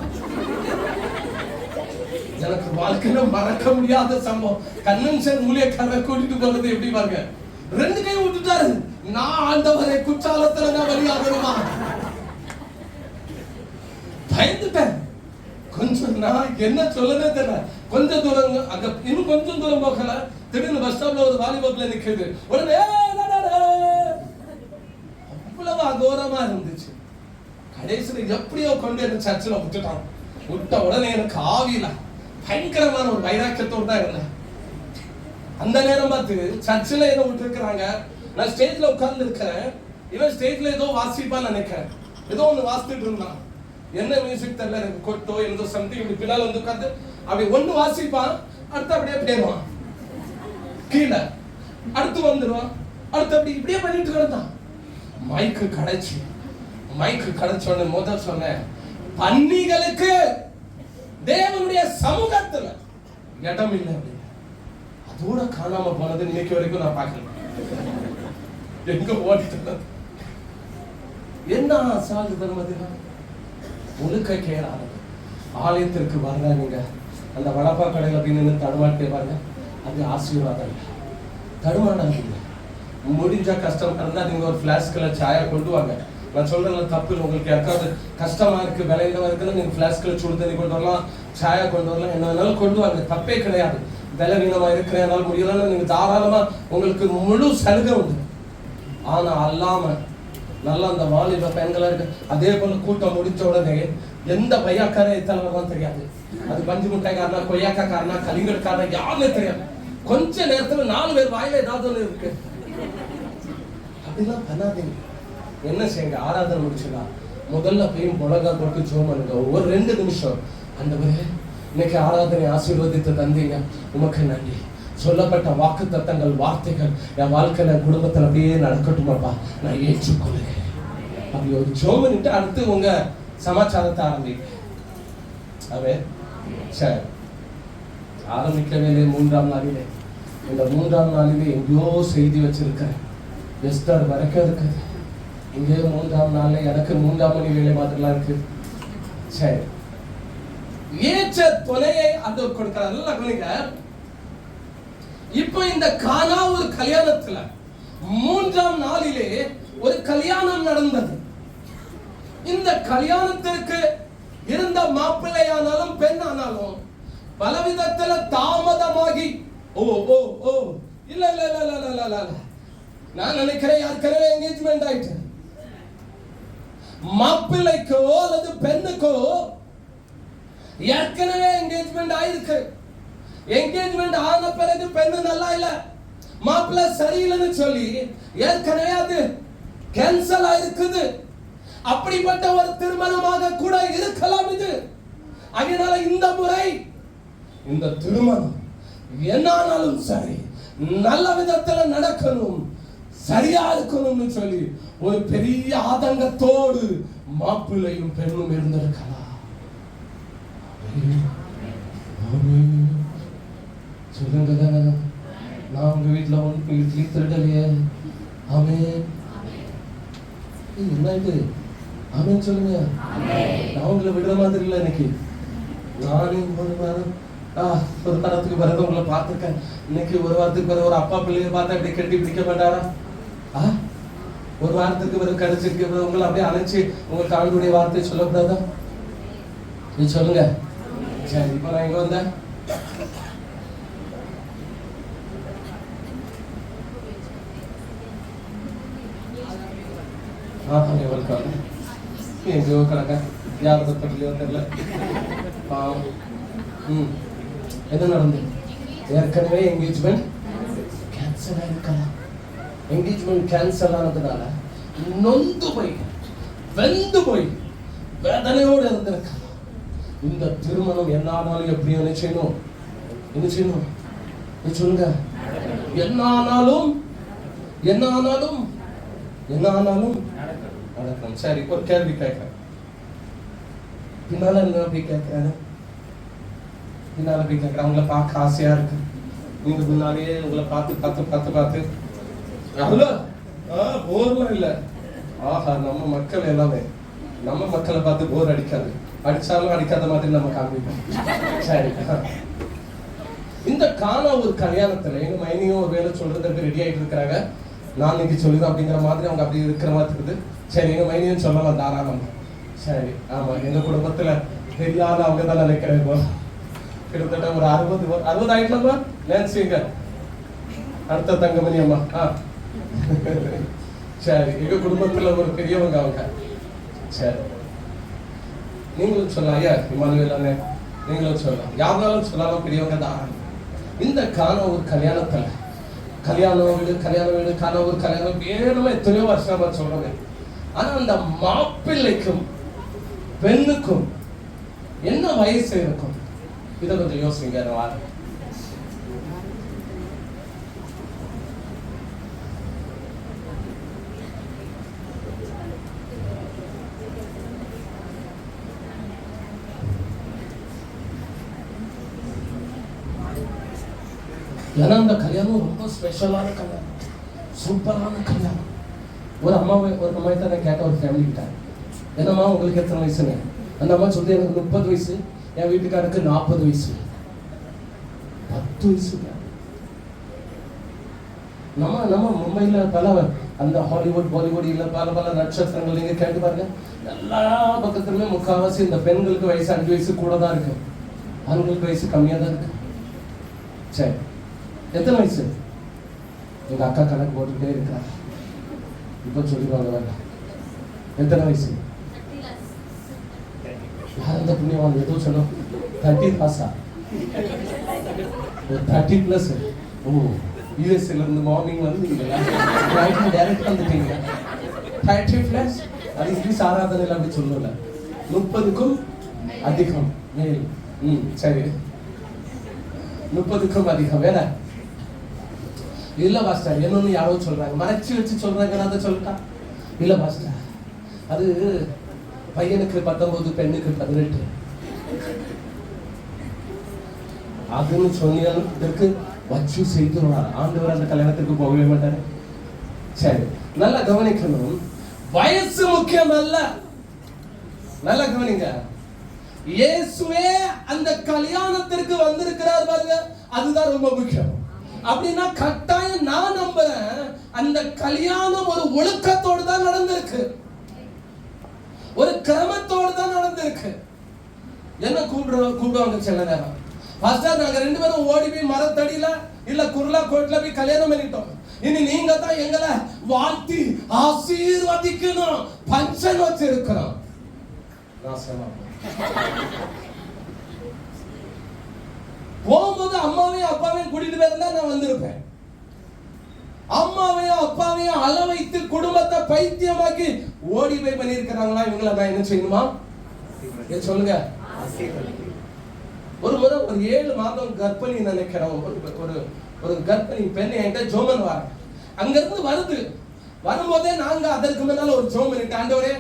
எனக்கு வாழ்க்கையில மறக்க முடியாத சம்பவம். கன்வென்ஷன் ஊழியக்காரரை கூட்டிட்டு போறது எப்படி பாருங்க, 2 கையும் விட்டுட்டாரு. நான் ஆண்டவரை குற்றாலத்துல நான் வழியாகணுமா பயந்துட்டேன். கொஞ்சம் நான் என்ன சொல்லவே தெரியல. கொஞ்சம் தூரம் அங்க இன்னும் கொஞ்சம் தூரம் போகல, திடீர்னு பஸ் ஸ்டாப்ல ஒரு வாலிபப்ல நிக்குது. உடனே அவ்வளவு அகோரமா இருந்துச்சு. கடைசியில எப்படியோ கொண்டு என்ன சர்ச்சில் விட்டுட்டான். விட்ட உடனே எனக்கு ஆவியில பயங்கரமான ஒரு வைராக்கியத்தோடு தான் இருந்தேன். அந்த நேரம் பார்த்து சர்ச்சில் ஏதோ விட்டு இருக்கிறாங்க. நான் ஸ்டேஜ்ல உட்கார்ந்து இருக்கிறேன். இவன் ஸ்டேஜ்ல ஏதோ வாசிப்பான்னு நினைக்கிறேன். ஏதோ ஒண்ணு வாசித்துட்டு இருந்தான். என்ன மியூசிக் தெரியல, எனக்கு கொட்டோ ஏதோ சம்திங். இப்படி பின்னால் வந்து உட்காந்து அப்படி ஒண்ணு வாசிப்பான், அடுத்து அப்படியே போயிடுவான் கீழே, அடுத்து வந்துடுவான், அடுத்து அப்படி இப்படியே பண்ணிட்டு கிடந்தான். மைக்கு கிடைச்சோன்னு முதல் சொன்னேன், பன்னிகளுக்கு தேவனுடைய சமூகத்துல இடம் இல்லை அப்படின்னு. அதோட காணாம போனது இன்னைக்கு வரைக்கும் நான் பார்க்கல. எங்க ஓடிட்டு என்ன சாது தர்மதினா ஒழுக்க கேளாது. ஆலயத்திற்கு வர்றாங்க, அந்த வடப்பா கடையில் அப்படின்னு தடுமாட்டே பாருங்க, அது ஆசீர்வாதம் இல்லை, தடுமாடம் இல்லை. முடிஞ்சா கஷ்டம் இருந்தா நீங்க ஒரு பிளாஸ்க்ல சாயா கொண்டு வாங்க. நான் சொல்றேன் தப்பு இல்லை. உங்களுக்கு யாருக்காவது கஷ்டமா இருக்கு, விலையில இருக்குன்னு நீங்க பிளாஸ்க்ல சுடு தண்ணி கொண்டு வரலாம், சாயா கொண்டு வரலாம், என்ன வேணாலும் கொண்டு வாங்க, தப்பே கிடையாது. பலவீனமா இருக்கிறேன் முடியலன்னு நீங்க தாராளமா, உங்களுக்கு முழு சலுகை உண்டு. ஆனா அல்லாம நல்லா அந்த வாலிப பெண்களா இருக்கு. அதே போல கூட்டம் முடிச்ச உடனே எந்த பையாக்காரே தலைவர்லாம் தெரியாது. அது பஞ்சு முட்டைக்காரனா, கொய்யாக்காரனா, கலிங்கற்காரனா யாருமே தெரியாது. கொஞ்ச நேரத்துல 4 பேர் வாயில ஏதாவது ஒண்ணு இருக்கு. அப்படிலாம் பண்ணாதீங்க. என்ன செய்யுங்க, ஆராதனை முடிச்சுடா முதல்ல போய் மிளகா போட்டு ஜோம் பண்ணுங்க. ஒரு 2 நிமிஷம், ஆண்டவரே இன்னைக்கு ஆராதனை ஆசீர்வதித்து தந்தீங்க, உமக்கு நன்றி. சொல்லப்பட்ட வாக்கு தத்தங்கள், வார்த்தைகள் என் வாழ்க்கையில குடும்பத்தில் அப்படியே நடக்கட்டுமாப்பா, நான் ஏற்றுக்கொள்கிறேன். அப்படி ஒரு ஜோம் பண்ணிட்டு அடுத்து உங்க சமாச்சாரத்தை ஆரம்பிங்க. அவே சரி ஆரம்பிக்கவே 3ஆம் நாளிலே, இந்த 3ஆம் நாளிலே எங்கேயோ செய்தி வச்சிருக்கிறேன். எஸ்தர் வரைக்கும் இருக்குது. இங்கே 3ஆம் நாள்ல எனக்கு 3ஆம் மணி வேலை மாதிரிலாம் இருக்கு. சரி, ஏற்ற துணையை அது கொடுக்கிறார். இப்ப இந்த கானா ஒரு கல்யாணத்துல 3ஆம் நாளிலே ஒரு கல்யாணம் நடந்தது. இந்த கல்யாணத்திற்கு இருந்த மாப்பிள்ளையானாலும் பெண் ஆனாலும் பலவிதத்துல தாமதமாகி இல்ல நான் நினைக்கிறேன் யாருக்கவே என்கேஜ்மெண்ட் ஆயிட்டு. மாப்பிள்ளைக்கோ அல்லது பெண்ணுக்கோ ஏற்கனவே என்கேஜ்மெண்ட் ஆயிருக்கு. என்கேஜ்மெண்ட் ஆன பிறகு பெண்ணு நல்லா இல்ல, மாப்பிள்ளை சரியில்லைன்னு சொல்லி ஏற்கனவே அது கேன்சல் ஆயிருக்குது. அப்படிப்பட்ட ஒரு திருமணமாக கூட இருக்கலாம் இது. அதனால இந்த முறை இந்த திருமணம் என்னானாலும் சரி நல்ல விதத்துல நடக்கணும், சரியா இருக்கணும்னு சொல்லி ஒரு பெரிய ஆதங்கத்தோடு மாப்பிள்ளையும் பெண்ணும் இருந்திருக்கலாம். சொல்லுங்க, நான் உங்க வீட்டுல திருடலையே. ஆமென். என்ன இது? ஆமென் சொல்லுங்க. நான் உங்களை விடுற மாதிரி இல்லை. இன்னைக்கு நானும் ஒரு வாரத்துக்கு பிறகு உங்களை பார்த்துருக்கேன். இன்னைக்கு ஒரு வாரத்துக்கு பிறகு ஒரு அப்பா பிள்ளைய பார்த்தா இப்படி கட்டி பிடிக்க மாட்டாரா? ஒரு வாரத்துக்கு பிறகு கிடைச்சிருக்கு உங்களை அப்படியே அழைச்சி உங்களுக்கு ஆண்டுடைய வார்த்தையை சொல்லக்கூடாதா? நீ சொல்லுங்க. சரி, இப்ப நான் இங்க வந்தேன். எங்கேயோ கிடக்க யாரோட பட்டியோ தெரியல. என்ன நடந்தது? ஏற்கனவே என்கேஜ்மெண்ட் கேன்சல் ஆயிருக்கலாம். என்கேஜ்மெண்ட் கேன்சல் ஆனதுனால நொந்து போய் வெந்து போய் வேதனையோடு இருந்திருக்கலாம். இந்த திருமணம் என்ன ஆனாலும் எப்படி என்ன செய்யணும்? என்ன செய்யணும்? நீ சொல்லுங்க. என்ன ஆனாலும் நடக்கணும். சரி, ஒரு கேள்வி கேட்கிறேன். பின்னால போய் கேட்கிறேன். அவங்கள பார்க்க ஆசையா இருக்கு. நீங்க முன்னாலேயே உங்களை பார்த்து போர்லாம் இல்ல. ஆஹா, நம்ம மக்கள் எல்லாமே நம்ம மக்களை பார்த்து போர் அடிக்காது. அடிச்சாலும் அடிக்காத மாதிரி நம்ம காண்பிப்போம். சரி, இந்த காணா ஒரு கல்யாணத்துல எங்க மைனியும் ஒரு வேலை சொல்றதுக்கு ரெடி ஆயிட்டு இருக்கிறாங்க. நான் இன்னைக்கு சொல்லுறேன் அப்படிங்கிற மாதிரி அவங்க அப்படி இருக்கிற மாதிரி இருக்குது. சரி, எங்க மைனியும் சொல்லலாம் தாராளம். சரி, ஆமா, எங்க குடும்பத்துல பெரிய ஆள் அவங்க தான் நினைக்கிறேன். கிட்டத்தட்ட ஒரு 60 ஆயிட்டமா நினைச்சுங்க. அடுத்த தங்கமணி அம்மா. சரி, எங்க குடும்பத்துல ஒரு பெரியவங்க அவங்க. சரி, நீங்களும் சொல்லலாம். ஐயா இமானுவேல், நீங்களும் சொல்லலாம். யாருனாலும் சொல்லலாம், பெரியவங்க தான். இந்த காணா ஒரு கல்யாணத்துல கல்யாண வீடு காணா ஒரு கல்யாணம் வேணுமே எத்தனையோ வருஷமா சொல்றேன். ஆனா அந்த மாப்பிள்ளைக்கும் பெண்ணுக்கும் என்ன வயசு இருக்கும்? இதை கொஞ்சம் யோசிங்க. ஏன்னா அந்த கல்யாணம் ரொம்ப ஸ்பெஷலான கல்யாணம், சூப்பரான கல்யாணம். ஒரு அம்மாவை தான் நான் கேட்ட ஒரு ஃபேமிலி கிட்ட, என்னம்மா உங்களுக்கு எத்தனை வயசுங்க? அந்த அம்மா சொல்லி எனக்கு 30 வயசு, என் வீட்டுக்காருக்கு 40 வயசு. 10 வயசுங்க. நம்ம மும்பைல பல அந்த ஹாலிவுட் பாலிவுட் இல்ல பல நட்சத்திரங்கள் நீங்க கேட்டு பாருங்க. எல்லா பக்கத்துலயுமே முக்கால்வாசி இந்த பெண்களுக்கு வயசு 5 வயசு கூட தான் இருக்கு, ஆண்களுக்கு வயசு கம்மியா தான் இருக்கு. சரி, எத்தனை வயசு? எங்க அக்கா கணக்கு போட்டுக்கிட்டே இருக்கிறாங்க. இப்ப சொல்லிடுவாங்க, எத்தனை வயசு? அந்த புண்ணியவான் ஏதோ சொன்னோம் 30 பாஸா, 30+. யூஎஸ்ல இருந்து மார்னிங் வந்து டைரக்ட் வந்துட்டீங்க. 30+. அது இங்கிலீஷ் ஆராதனையில் அப்படி சொல்லல, 30க்கும் அதிகம் மேல். சரி, 30க்கும் அதிகம். வேற இல்ல பாஸ்டர், என்னன்னு யாரோ சொல்றாங்க, மறைச்சு வச்சு சொல்றாங்க, அதை சொல்லிட்டா இல்ல பாஸ்டர், அது பையனுக்கு 19 பெண்ணுக்கு 18 அதுன்னு சொன்னதற்கு வச்சு செய்துருவார். ஆண்டவர் அந்த கல்யாணத்துக்கு போகவே மாட்டாரு. சரி, நல்லா கவனிக்கணும். வயசு முக்கியம் அல்ல. நல்லா கவனிங்க. இயேசுவே அந்த கல்யாணத்திற்கு வந்திருக்கிறார் பாருங்க, அதுதான் ரொம்ப முக்கியம். அப்படின்னா கட்டாயம் நான் நம்புறேன் அந்த கல்யாணம் ஒரு ஒழுக்கத்தோடு தான் நடந்திருக்கு, ஒரு கிரமத்தோடு தான் நடந்திருக்கு. என்ன கூப்பிடுவாங்க சில நேரம், பாஸ்டர் நாங்க 2 பேரும் ஓடி போய் மரத்தடியில இல்ல குர்லா கோட்ல போய் கல்யாணம் பண்ணிட்டோம், இனி நீங்க தான் எங்களை வாழ்த்தி ஆசீர்வதிக்கணும், பஞ்சன் வச்சிருக்கிறோம். போகும்போது அம்மாவையும் அப்பாவையும் கூட்டிட்டு போயிருந்தா நான் வந்திருப்பேன். அம்மாவையும் அப்பாவையும் அள வைத்து குடும்பத்தை பைத்தியமாக்கி ஓடி போய் பண்ணியிருக்கிறாங்களா? இவங்களை நான் என்ன செய்யணுமா? சொல்லுங்க. ஒரு முறை ஒரு 7 மாதம் கர்ப்பிணி நினைக்கிறேன், ஒரு கர்ப்பிணி பெண் என்கிட்ட ஜோமன் வர அங்கிருந்து வருது. வரும்போதே நாங்க அதற்கு முன்னால ஒரு ஜோமன் ஆண்டவரே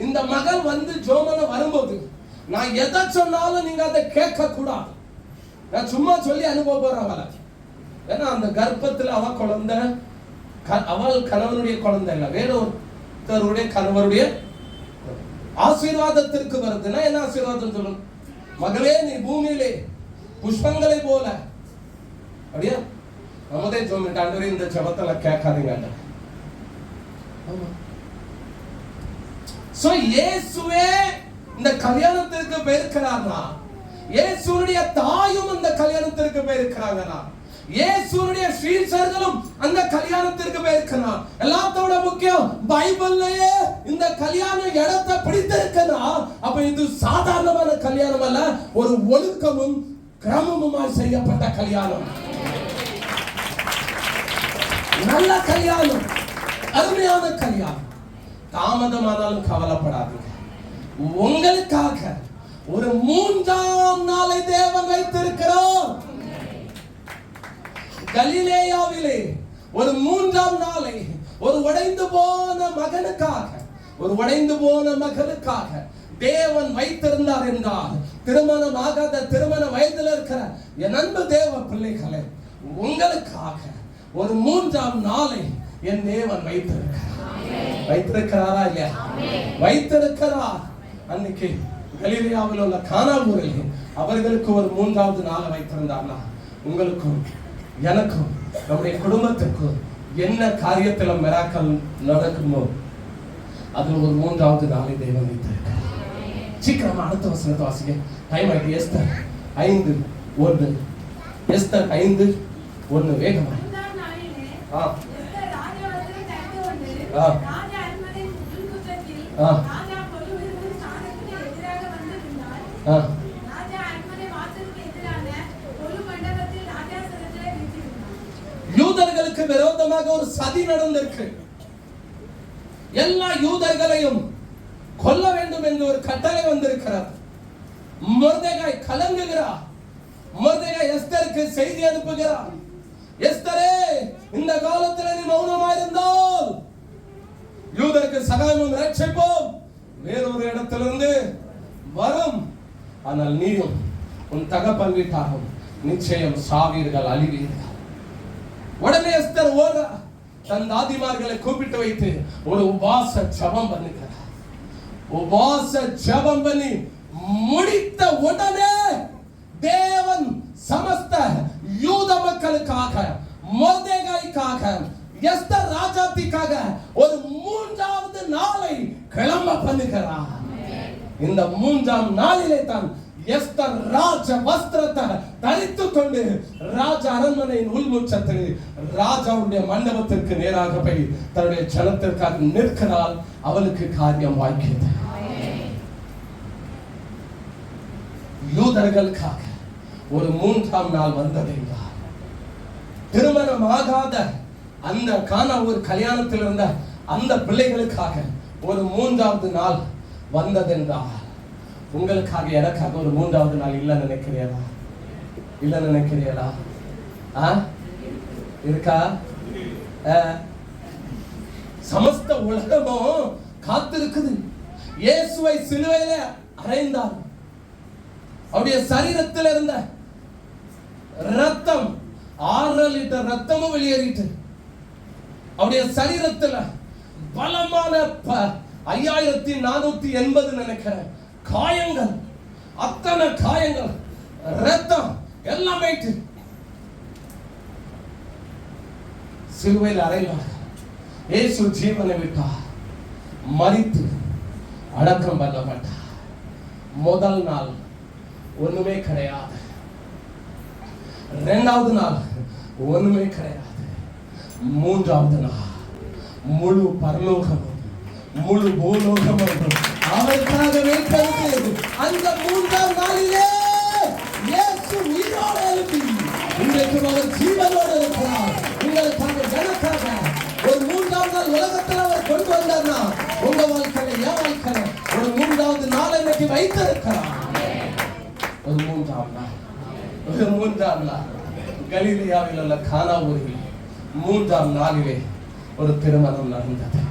இந்த மகள் வந்து ஜோமன வரும்போது நான் எதை சொன்னாலும் நீங்க அதை கேட்க கூடாது. நான் சும்மா சொல்லி அனுப்ப போறேன் அவளை. ஏன்னா அந்த கர்ப்பத்துல அவ குழந்தை, அவள் கணவனுடைய குழந்தை இல்ல, வேற ஒருத்தருடைய கணவருடைய ஆசீர்வாதத்திற்கு வருதுன்னா என்ன ஆசீர்வாதம் சொல்லணும்? மகளே நீ பூமியிலே புஷ்பங்களை போல அப்படியா நம்மதே ஜோமிட்டு ஆண்டவரே இந்த ஜெபத்துல கேட்காதீங்க. சோ இயேசுவே இந்த கல்யாணத்திற்கு போயிருக்கிறார்னா, இயேசுடைய தாயும் அந்த கல்யாணத்திற்கு போயிருக்கிறாங்கன்னா, இயேசுடைய சீஷர்களும் அந்த கல்யாணத்திற்கு போயிருக்கிறார். எல்லாத்தோட முக்கியம் பைபிள்லயே இந்த கல்யாண இடத்தை பிடித்திருக்கிறா. அப்ப இது சாதாரணமான கல்யாணம் அல்ல, ஒரு ஒழுக்கமும் கிரமமுமாய் செய்யப்பட்ட கல்யாணம். நல்ல கல்யாணம், அருமையான கல்யாணம். தாமதமானாலும் கவலைப்படாதீங்க. உங்களுக்காக ஒரு 3ஆம் நாளை தேவன் வைத்திருக்கிறார். கலிலேயாவிலே ஒரு 3ஆம் நாளை ஒரு உடைந்து போன மகனுக்காக, ஒரு உடைந்து போன மகனுக்காக தேவன் வைத்திருந்தார் என்றால், திருமணம் ஆகாத திருமண வயதில் இருக்கிற என் அன்பு தேவ பிள்ளைகளே, உங்களுக்காக ஒரு 3ஆம் நாளை என் தேவன் வைத்திருக்கிறார். வைத்திருக்கிறாரா இல்லையா? வைத்திருக்கிறார். அன்னைக்கு கலிலேயாவில் உள்ள கானா ஊரில் அவர்களுக்கு ஒரு 3வது நாளை வைத்திருந்தார்னா, உங்களுக்கும் எனக்கும் நம்முடைய குடும்பத்துக்கும் என்ன காரியத்துல மிராக்கல் நடக்குமோ அதுல ஒரு 3வது நாளை தேவன் வைத்திருக்கிறார். சீக்கிரமா அடுத்த வசனத்தை வாசிக்க டைம் ஆயிட்டு. எஸ்தர் 5:1. எஸ்தர் 5:1 வேகமா. யூதர்களுக்கு விரோதமாக ஒரு சதி நடந்திருக்கு. எல்லா யூதர்களையும் கொல்ல வேண்டும் என்று ஒரு கட்டளை வந்திருக்கிறார். மொர்தெகாய் கலங்குகிறார். மொர்தெகாய் எஸ்தருக்கு செய்தி அனுப்புகிறார். எஸ்தரே, இந்த காலத்தில் நீ மௌனமா இருந்தால் யூதருக்கு சகாயமும் ரட்சிப்போம் வேறொரு இடத்திலிருந்து வரும். ஆனால் நீயும் உன் தகப்பன் வீட்டாரும் நிச்சயம் சாவீர்கள், அழிவீர்கள். உடனே எஸ்தர் ஓட தன் தாதிமார்களை கூப்பிட்டு வைத்து ஒரு உபாச ஜெபம் பண்ணுகிறார். உபாச ஜெபம் பண்ணி முடித்த உடனே தேவன் சமஸ்த யூத மக்களுக்காக, மொர்தெகாய்க்காக, எஸ்தர் ராஜாத்திக்காக ஒரு 3வது நாளை கிளம்ப பண்ணுகிறார். இந்த 3ஆம் நாளிலே தான் எஸ்தர் ராஜ வஸ்திரத்தை தரித்துக் கொண்டு ராஜ அரண்மனையின் உள்முற்றத்தில் ராஜாவுடைய மண்டபத்திற்கு நேராக போய் தன்னுடைய ஜனத்திற்காக நிற்கிறாள். அவளுக்கு காரியம் வாய்க்கிறது. யூதர்களுக்காக ஒரு 3ஆம் நாள் வந்தது என்றால், திருமணம் ஆகாத அந்த கானா ஒரு கல்யாணத்தில் இருந்த அந்த பிள்ளைகளுக்காக ஒரு 3வது நாள் வந்ததென்றால், உங்களுக்காக எனக்காக ஒரு 3வது நாள் இல்ல நினைக்கிறீங்களா? இல்ல நினைக்கிறீங்களா? இருக்கா? சமஸ்த உலகமும் காத்திருக்குது. இயேசுவை சிலுவையில அறைந்தார். அவருடைய சரீரத்தில் இருந்த ரத்தம் 6 லிட்டர் ரத்தமும் வெளியேறிட்டு, அவருடைய சரீரத்தில் பலமான 5480 நினைக்கிறேன் காயங்கள், அத்தனை காயங்கள், ரத்தம் எல்லாமே சிலுவையில் அறைந்தார். இயேசு ஜீவனை விட்டார், மரித்து அடக்கம் பண்ணப்பட்டார். முதல் நாள் ஒண்ணுமே கிடையாது. 2வது நாள் ஒண்ணுமே கிடையாது. 3வது நாள் முழு பரலோகமும் முழு பூலோகமும் அவருக்காக வைத்திருக்கிறது. அந்த 3ஆம் நாளிலே இயேசு உயிரோடு எழுப்பி இன்றைக்கு அவர் ஜீவனோடு இருக்கிறார். உங்களுக்காக, எனக்காக ஒரு 3ஆம் நாள் உலகத்தில் அவர் கொண்டு வந்தார்னா, உங்க வாழ்க்கையில என் வாழ்க்கையில ஒரு 3வது நாள் இன்னைக்கு வைத்திருக்கிறார். ஒரு 3ஆம் நாள், ஒரு 3ஆம் நாள். கலிலேயாவில் உள்ள கானா ஊரில் 3ஆம் நாளிலே ஒரு திருமணம் நடந்தது.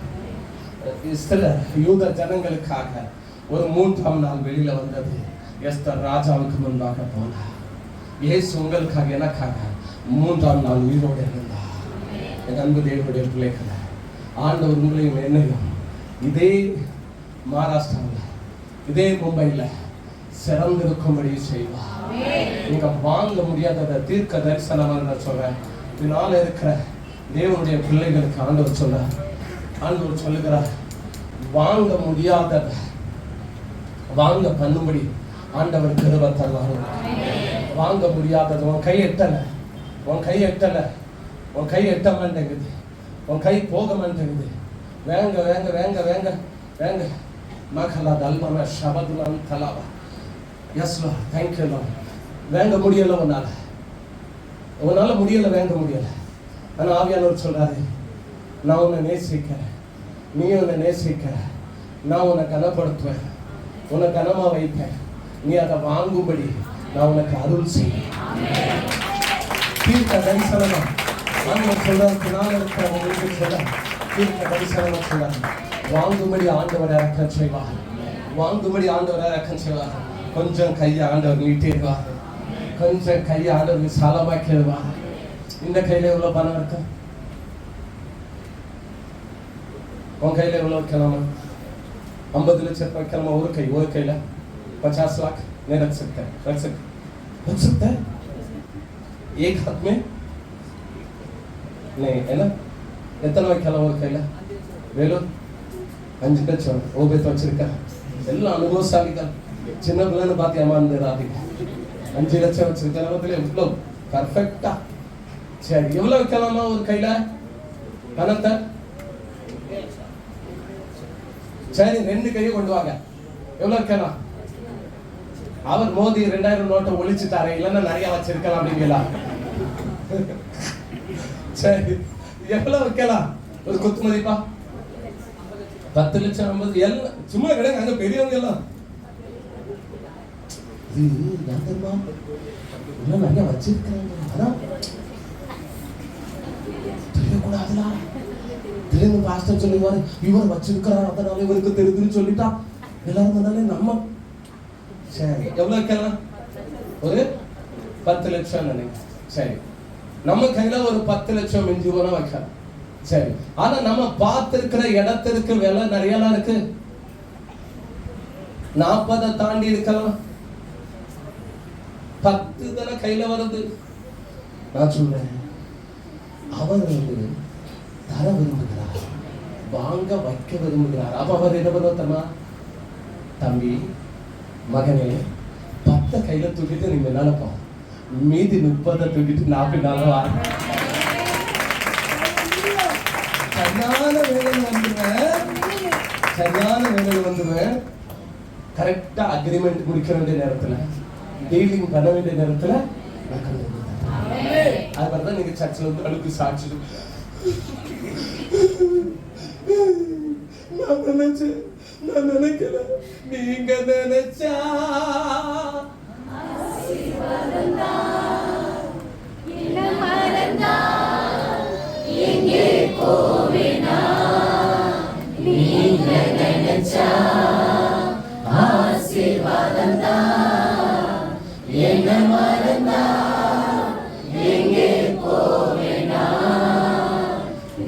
சில யூத ஜனங்களுக்காக ஒரு 3ஆம் நாள் வெளியில வந்தது. எஸ்தர் ராஜாவுக்கு முன்பாக போனார். இயேசு உங்களுக்காக எனக்காக 3ஆம் நாள் உயிரோடு இருந்தார். என் அன்பு தேவனுடைய பிள்ளைகளை, ஆண்டவர் உங்களையும் என்னையும் இதே மகாராஷ்டிராவில், இதே மும்பையில் சிறந்திருக்கும்படி செய்வார். நீங்க வாங்க முடியாத தீர்க்க தரிசனம் சொல்றேன். இதனால இருக்கிற தேவனுடைய பிள்ளைகளுக்கு ஆண்டவர் சொல்றார். ஆண்டவர் சொல்லுகிறார், வாங்க முடியாத வாங்க பண்ணும்படி ஆண்டவர் கிருபை தருவார். வாங்க முடியாதது உன் கை எட்டல, உன் கை எட்டல, உன் கை எட்ட மாட்டேங்குது, உன் கை போக மாட்டேங்குது. வேங்க வேங்க வேங்க வேங்க வேங்க மகளா தல்மன ஷபதுலன் தலாவா. எஸ் லா, தேங்க்யூ லா. வேங்க முடியல, உன்னால முடியல, வேங்க முடியல. ஆனா ஆவியானவர் சொல்றாரு, நான் உன்னை நேசிக்கிறேன், நீ உன்னை நேசிக்கிற, நான் உன்னை கனப்படுத்துவேன், உன்னை கனமா வைப்பேன். நீ அதை வாங்கும்படி நான் உனக்கு அருள் செய்வேன். தீர்க்க தரிசனமா ஆண்டவர் சொல்றாரு. பின்னால் இருக்கிறவங்களுக்கு சொல்ல தீர்க்க தரிசனமா சொல்றாரு. வாங்கும்படி ஆண்டவர் இறக்கம் செய்வார், வாங்கும்படி ஆண்டவர் இறக்கம் செய்வார். கொஞ்சம் கையை ஆண்டவர் நீட்டிடுவார், கொஞ்சம் கையை ஆண்டவர் விசாலமாக்கிடுவார். இந்த கையில எவ்வளவு பணம் இருக்கு? உன் கையில எவ்வளவு வைக்கலாமா? 50 லட்சம் வைக்கலாமா? ஒரு கையில 50 लाख नहीं रख सकते एक हाथ में नहीं है ना. எத்தனை வைக்கலாம் ஒரு கையில? வேலூர் 5 லட்சம் ஓபேத் வச்சிருக்க எல்லாம் அனுபவசாலிகள். சின்ன பிள்ளைன்னு பார்த்து ஏமாந்துடாதீங்க. 5 லட்சம் வச்சிருக்க நமக்குள்ள எவ்வளோ பர்ஃபெக்டா. சரி, எவ்வளவு வைக்கலாமா ஒரு கையில பணத்தை? சரி, 2 கையை கொண்டு வாங்க. எவ்வளவு வைக்கலாம்? அவர் மோதி 2000 நோட்டை ஒழிச்சுட்டாரு, இல்லைன்னா நிறைய வச்சிருக்கலாம் அப்படிங்களா? சரி, எவ்வளவு வைக்கலாம் ஒரு குத்து மதிப்பா? 10 லட்சம் 50 எல்லாம் சும்மா கிடையாது. அங்க பெரியவங்க எல்லாம் நிறைய வச்சிருக்காங்க. அதான் தெரியக்கூடாதுல. தெரிந்து பாஸ்டர் சொல்லுவாரு, இவர் வச்சிருக்கிறார் அதனால இவருக்கு தெரிஞ்சுன்னு சொல்லிட்டா எல்லாரும் சொன்னாலே நம்ம. சரி, எவ்வளவு வைக்கலாம்? ஒரு 10 லட்சம் நினைக்கிறேன். சரி, நம்ம கையில ஒரு 10 லட்சம் மிஞ்சி போனா வைக்கலாம். சரி, ஆனா நம்ம பார்த்திருக்கிற இடத்திற்கு விலை நிறையலாம் இருக்கு. 40 தாண்டி இருக்கலாம். 10 தானே கையில வருது. நான் சொல்றேன், அவர் தர விரும்புகிறார், வாங்க வைக்க விரும்புகிறார். அப்ப அவர் என்ன பண்ணுவா? தம்பி, மகனே, 10 கையில தூக்கிட்டு நீங்க நினைப்போம், மீதி 30 தூக்கிட்டு 40 வார சரியான வேலையில் வந்துடுவேன். கரெக்டா அக்ரிமெண்ட் முடிக்க வேண்டிய நேரத்துல, டீலிங் பண்ண வேண்டிய நேரத்துல அது மாதிரிதான் நீங்க சர்ச்சில் வந்து அழுக்கு சாட்சி. நான் நினைக்கல, நீங்க நினைச்சா எங்கே போவேனா, நீங்க நினைச்சா ஆசீர்வாதம் தான். என்ன மறந்தா எங்கே போவேனா,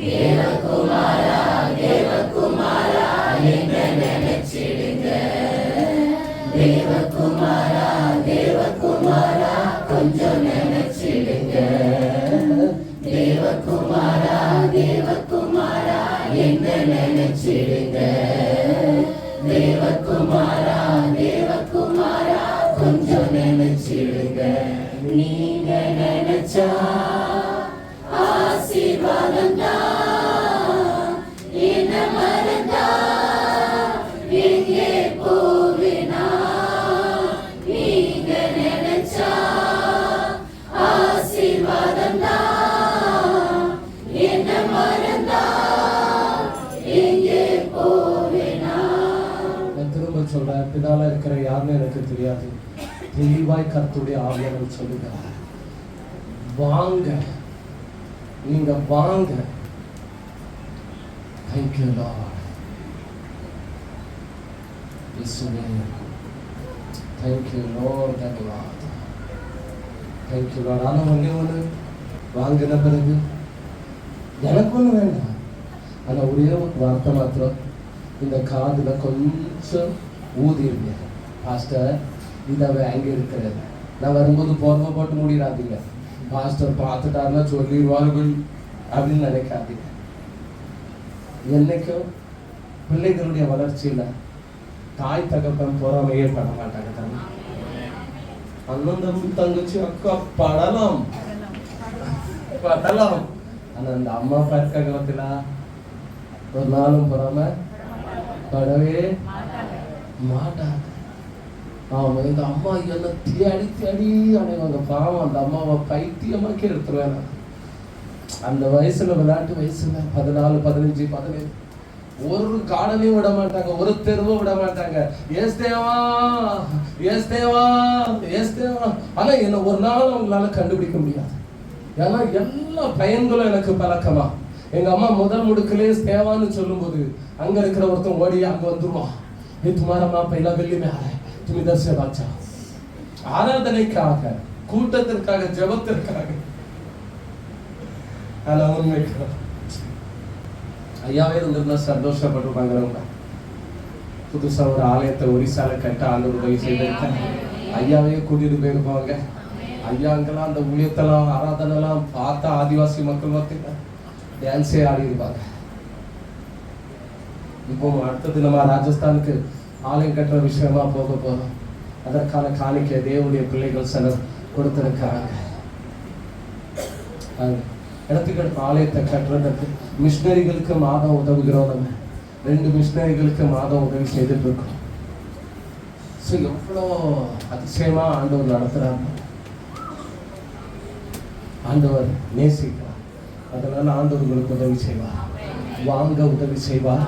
தேவகுமாரா தேவகுமாரா என்ன நினைச்சிடுங்க. தேவகுமாரா தேவகுமாரா கொஞ்சம் நினைச்சிடுங்க. தேவகுமாரா தேவகுமாரா என்ன நினைச்சிடுங்க. தேவகுமாரா தேவகுமாரா கொஞ்சம் நினைச்சிடுங்க. நீங்க நினைச்சா ஆசீர்வாதம் தான். என்ன மறந்தா எங்கே போவேனா, நீங்க நினைச்சா ஆசீர்வாதம் தான். என்ன மறந்தா எங்கே போவேனா. நான் திரும்ப சொல்றேன், பின்னால இருக்கிற யாருன்னு எனக்கு தெரியாது. தெளிவாய் கர்த்தருடைய ஆவியானவர் சொல்லுகிறார், வாங்க, நீங்க வாங்க. Thank you Lord. இயேசுவே, thank you Lord that God. Thank you Lord. ஆனா ஒண்ணு வாங்கின பிறகு எனக்கு ஒண்ணு வேண்டாம். ஆனா ஒரே ஒரு வார்த்தை மாத்திரம் இந்த காதுல கொஞ்சம் ஊதிருங்க. பாஸ்டர், இதை வாங்கி இருக்கிறது. நான் வரும்போது போர்வை போட்டு மூடிடாதீங்க. பாஸ்டர் பார்த்துட்டாருன்னா சொல்லிடுவார்கள் அப்படின்னு நினைக்காதீங்க. என்னைக்கும் பிள்ளைகளுடைய வளர்ச்சியில தாய் தகப்பன் பொறாமையே பட மாட்டாங்க. அண்ணன் தம்பி தங்கச்சி அக்கா படலாம். ஆனா அந்த அம்மா அப்பா இருக்காங்க பார்த்தீங்களா, ஒரு நாளும் பொறாம படவே மாட்டாங்க. ஆமா, எங்க அம்மா என்ன தேடி தேடி அனைவங்க பாவம். அந்த அம்மாவை பைத்தியமாக்கி எடுத்துருவேன். அந்த வயசுல, விளையாட்டு வயசுல 14, 15, 17 ஒரு கார்டனையும் விட மாட்டாங்க, ஒரு தெருவும் விட மாட்டாங்க. எஸ் தேவா, எஸ் தேவா, எஸ் தேவா. ஆனா என்ன ஒரு நாள் அவங்களால கண்டுபிடிக்க முடியாது. ஏன்னா எல்லா பையன்களும் எனக்கு பழக்கமா. எங்க அம்மா முதல் முடுக்கிலே தேவான்னு சொல்லும் போது அங்க இருக்கிற ஒருத்தன் ஓடி அங்க வந்துருவான். துமாரமா பைலா வெள்ளி மேல துமி தர்சே பாச்சா. ஆராதனைக்காக, கூட்டத்திற்காக, ஜபத்திற்காக. ஆனா உண்மைக்கு ஐயாவே இருந்திருந்தா சந்தோஷப்பட்டிருப்பாங்க. புதுசா ஒரு ஆலயத்தை ஒரிசால கட்ட ஆண்டு உதவி செய்திருக்கேன். ஐயாவே கூட்டிட்டு போயிருப்பாங்க. ஐயாங்கெல்லாம் அந்த ஊழியத்தெல்லாம் ஆராதனைலாம் பார்த்தா ஆதிவாசி மக்கள் பார்த்தீங்கன்னா டான்ஸே ஆடி இருப்பாங்க. இப்போ அடுத்தது நம்ம ராஜஸ்தானுக்கு ஆலயம் கட்டுற விஷயமா போக போறோம். அதற்கான காணிக்கை தேவனுடைய பிள்ளைகள் சிலர் கொடுத்திருக்கிறாங்க. இடத்துக்கு ஆலயத்தை கட்டுறதுக்கு மிஷினரிகளுக்கு மாதம் உதவுகிறோம். நம்ம 2 மிஷினரிகளுக்கு மாதம் உதவி செய்துட்டு இருக்கோம். ஸோ எவ்வளோ அதிசயமா ஆண்டவர் நடத்துறாங்க. ஆண்டவர் நேசிக்கிறார். அதனால ஆண்டவர்களுக்கு உதவி செய்வார். வாங்க உதவி செய்வார்,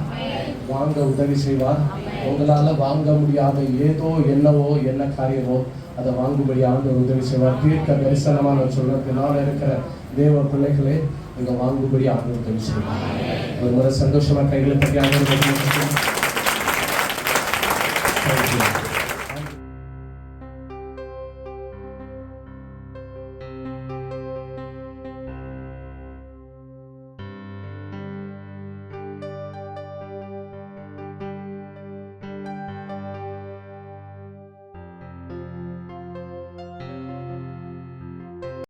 வாங்க உதவி செய்வார். உங்களால வாங்க முடியாத ஏதோ என்னவோ என்ன காரியமோ அதை வாங்கும்படி ஆண்டவர் உதவி செய்வார். தீர்க்க தரிசனமா நான் சொல்றேன், பின்னால் இருக்கிற தேவ பிள்ளைகளே இங்க வாங்கும்படி ஆண்டவர் உதவி செய்வார். ஒரு முறை சந்தோஷமா கைகளை தட்டி ஆண்டவர்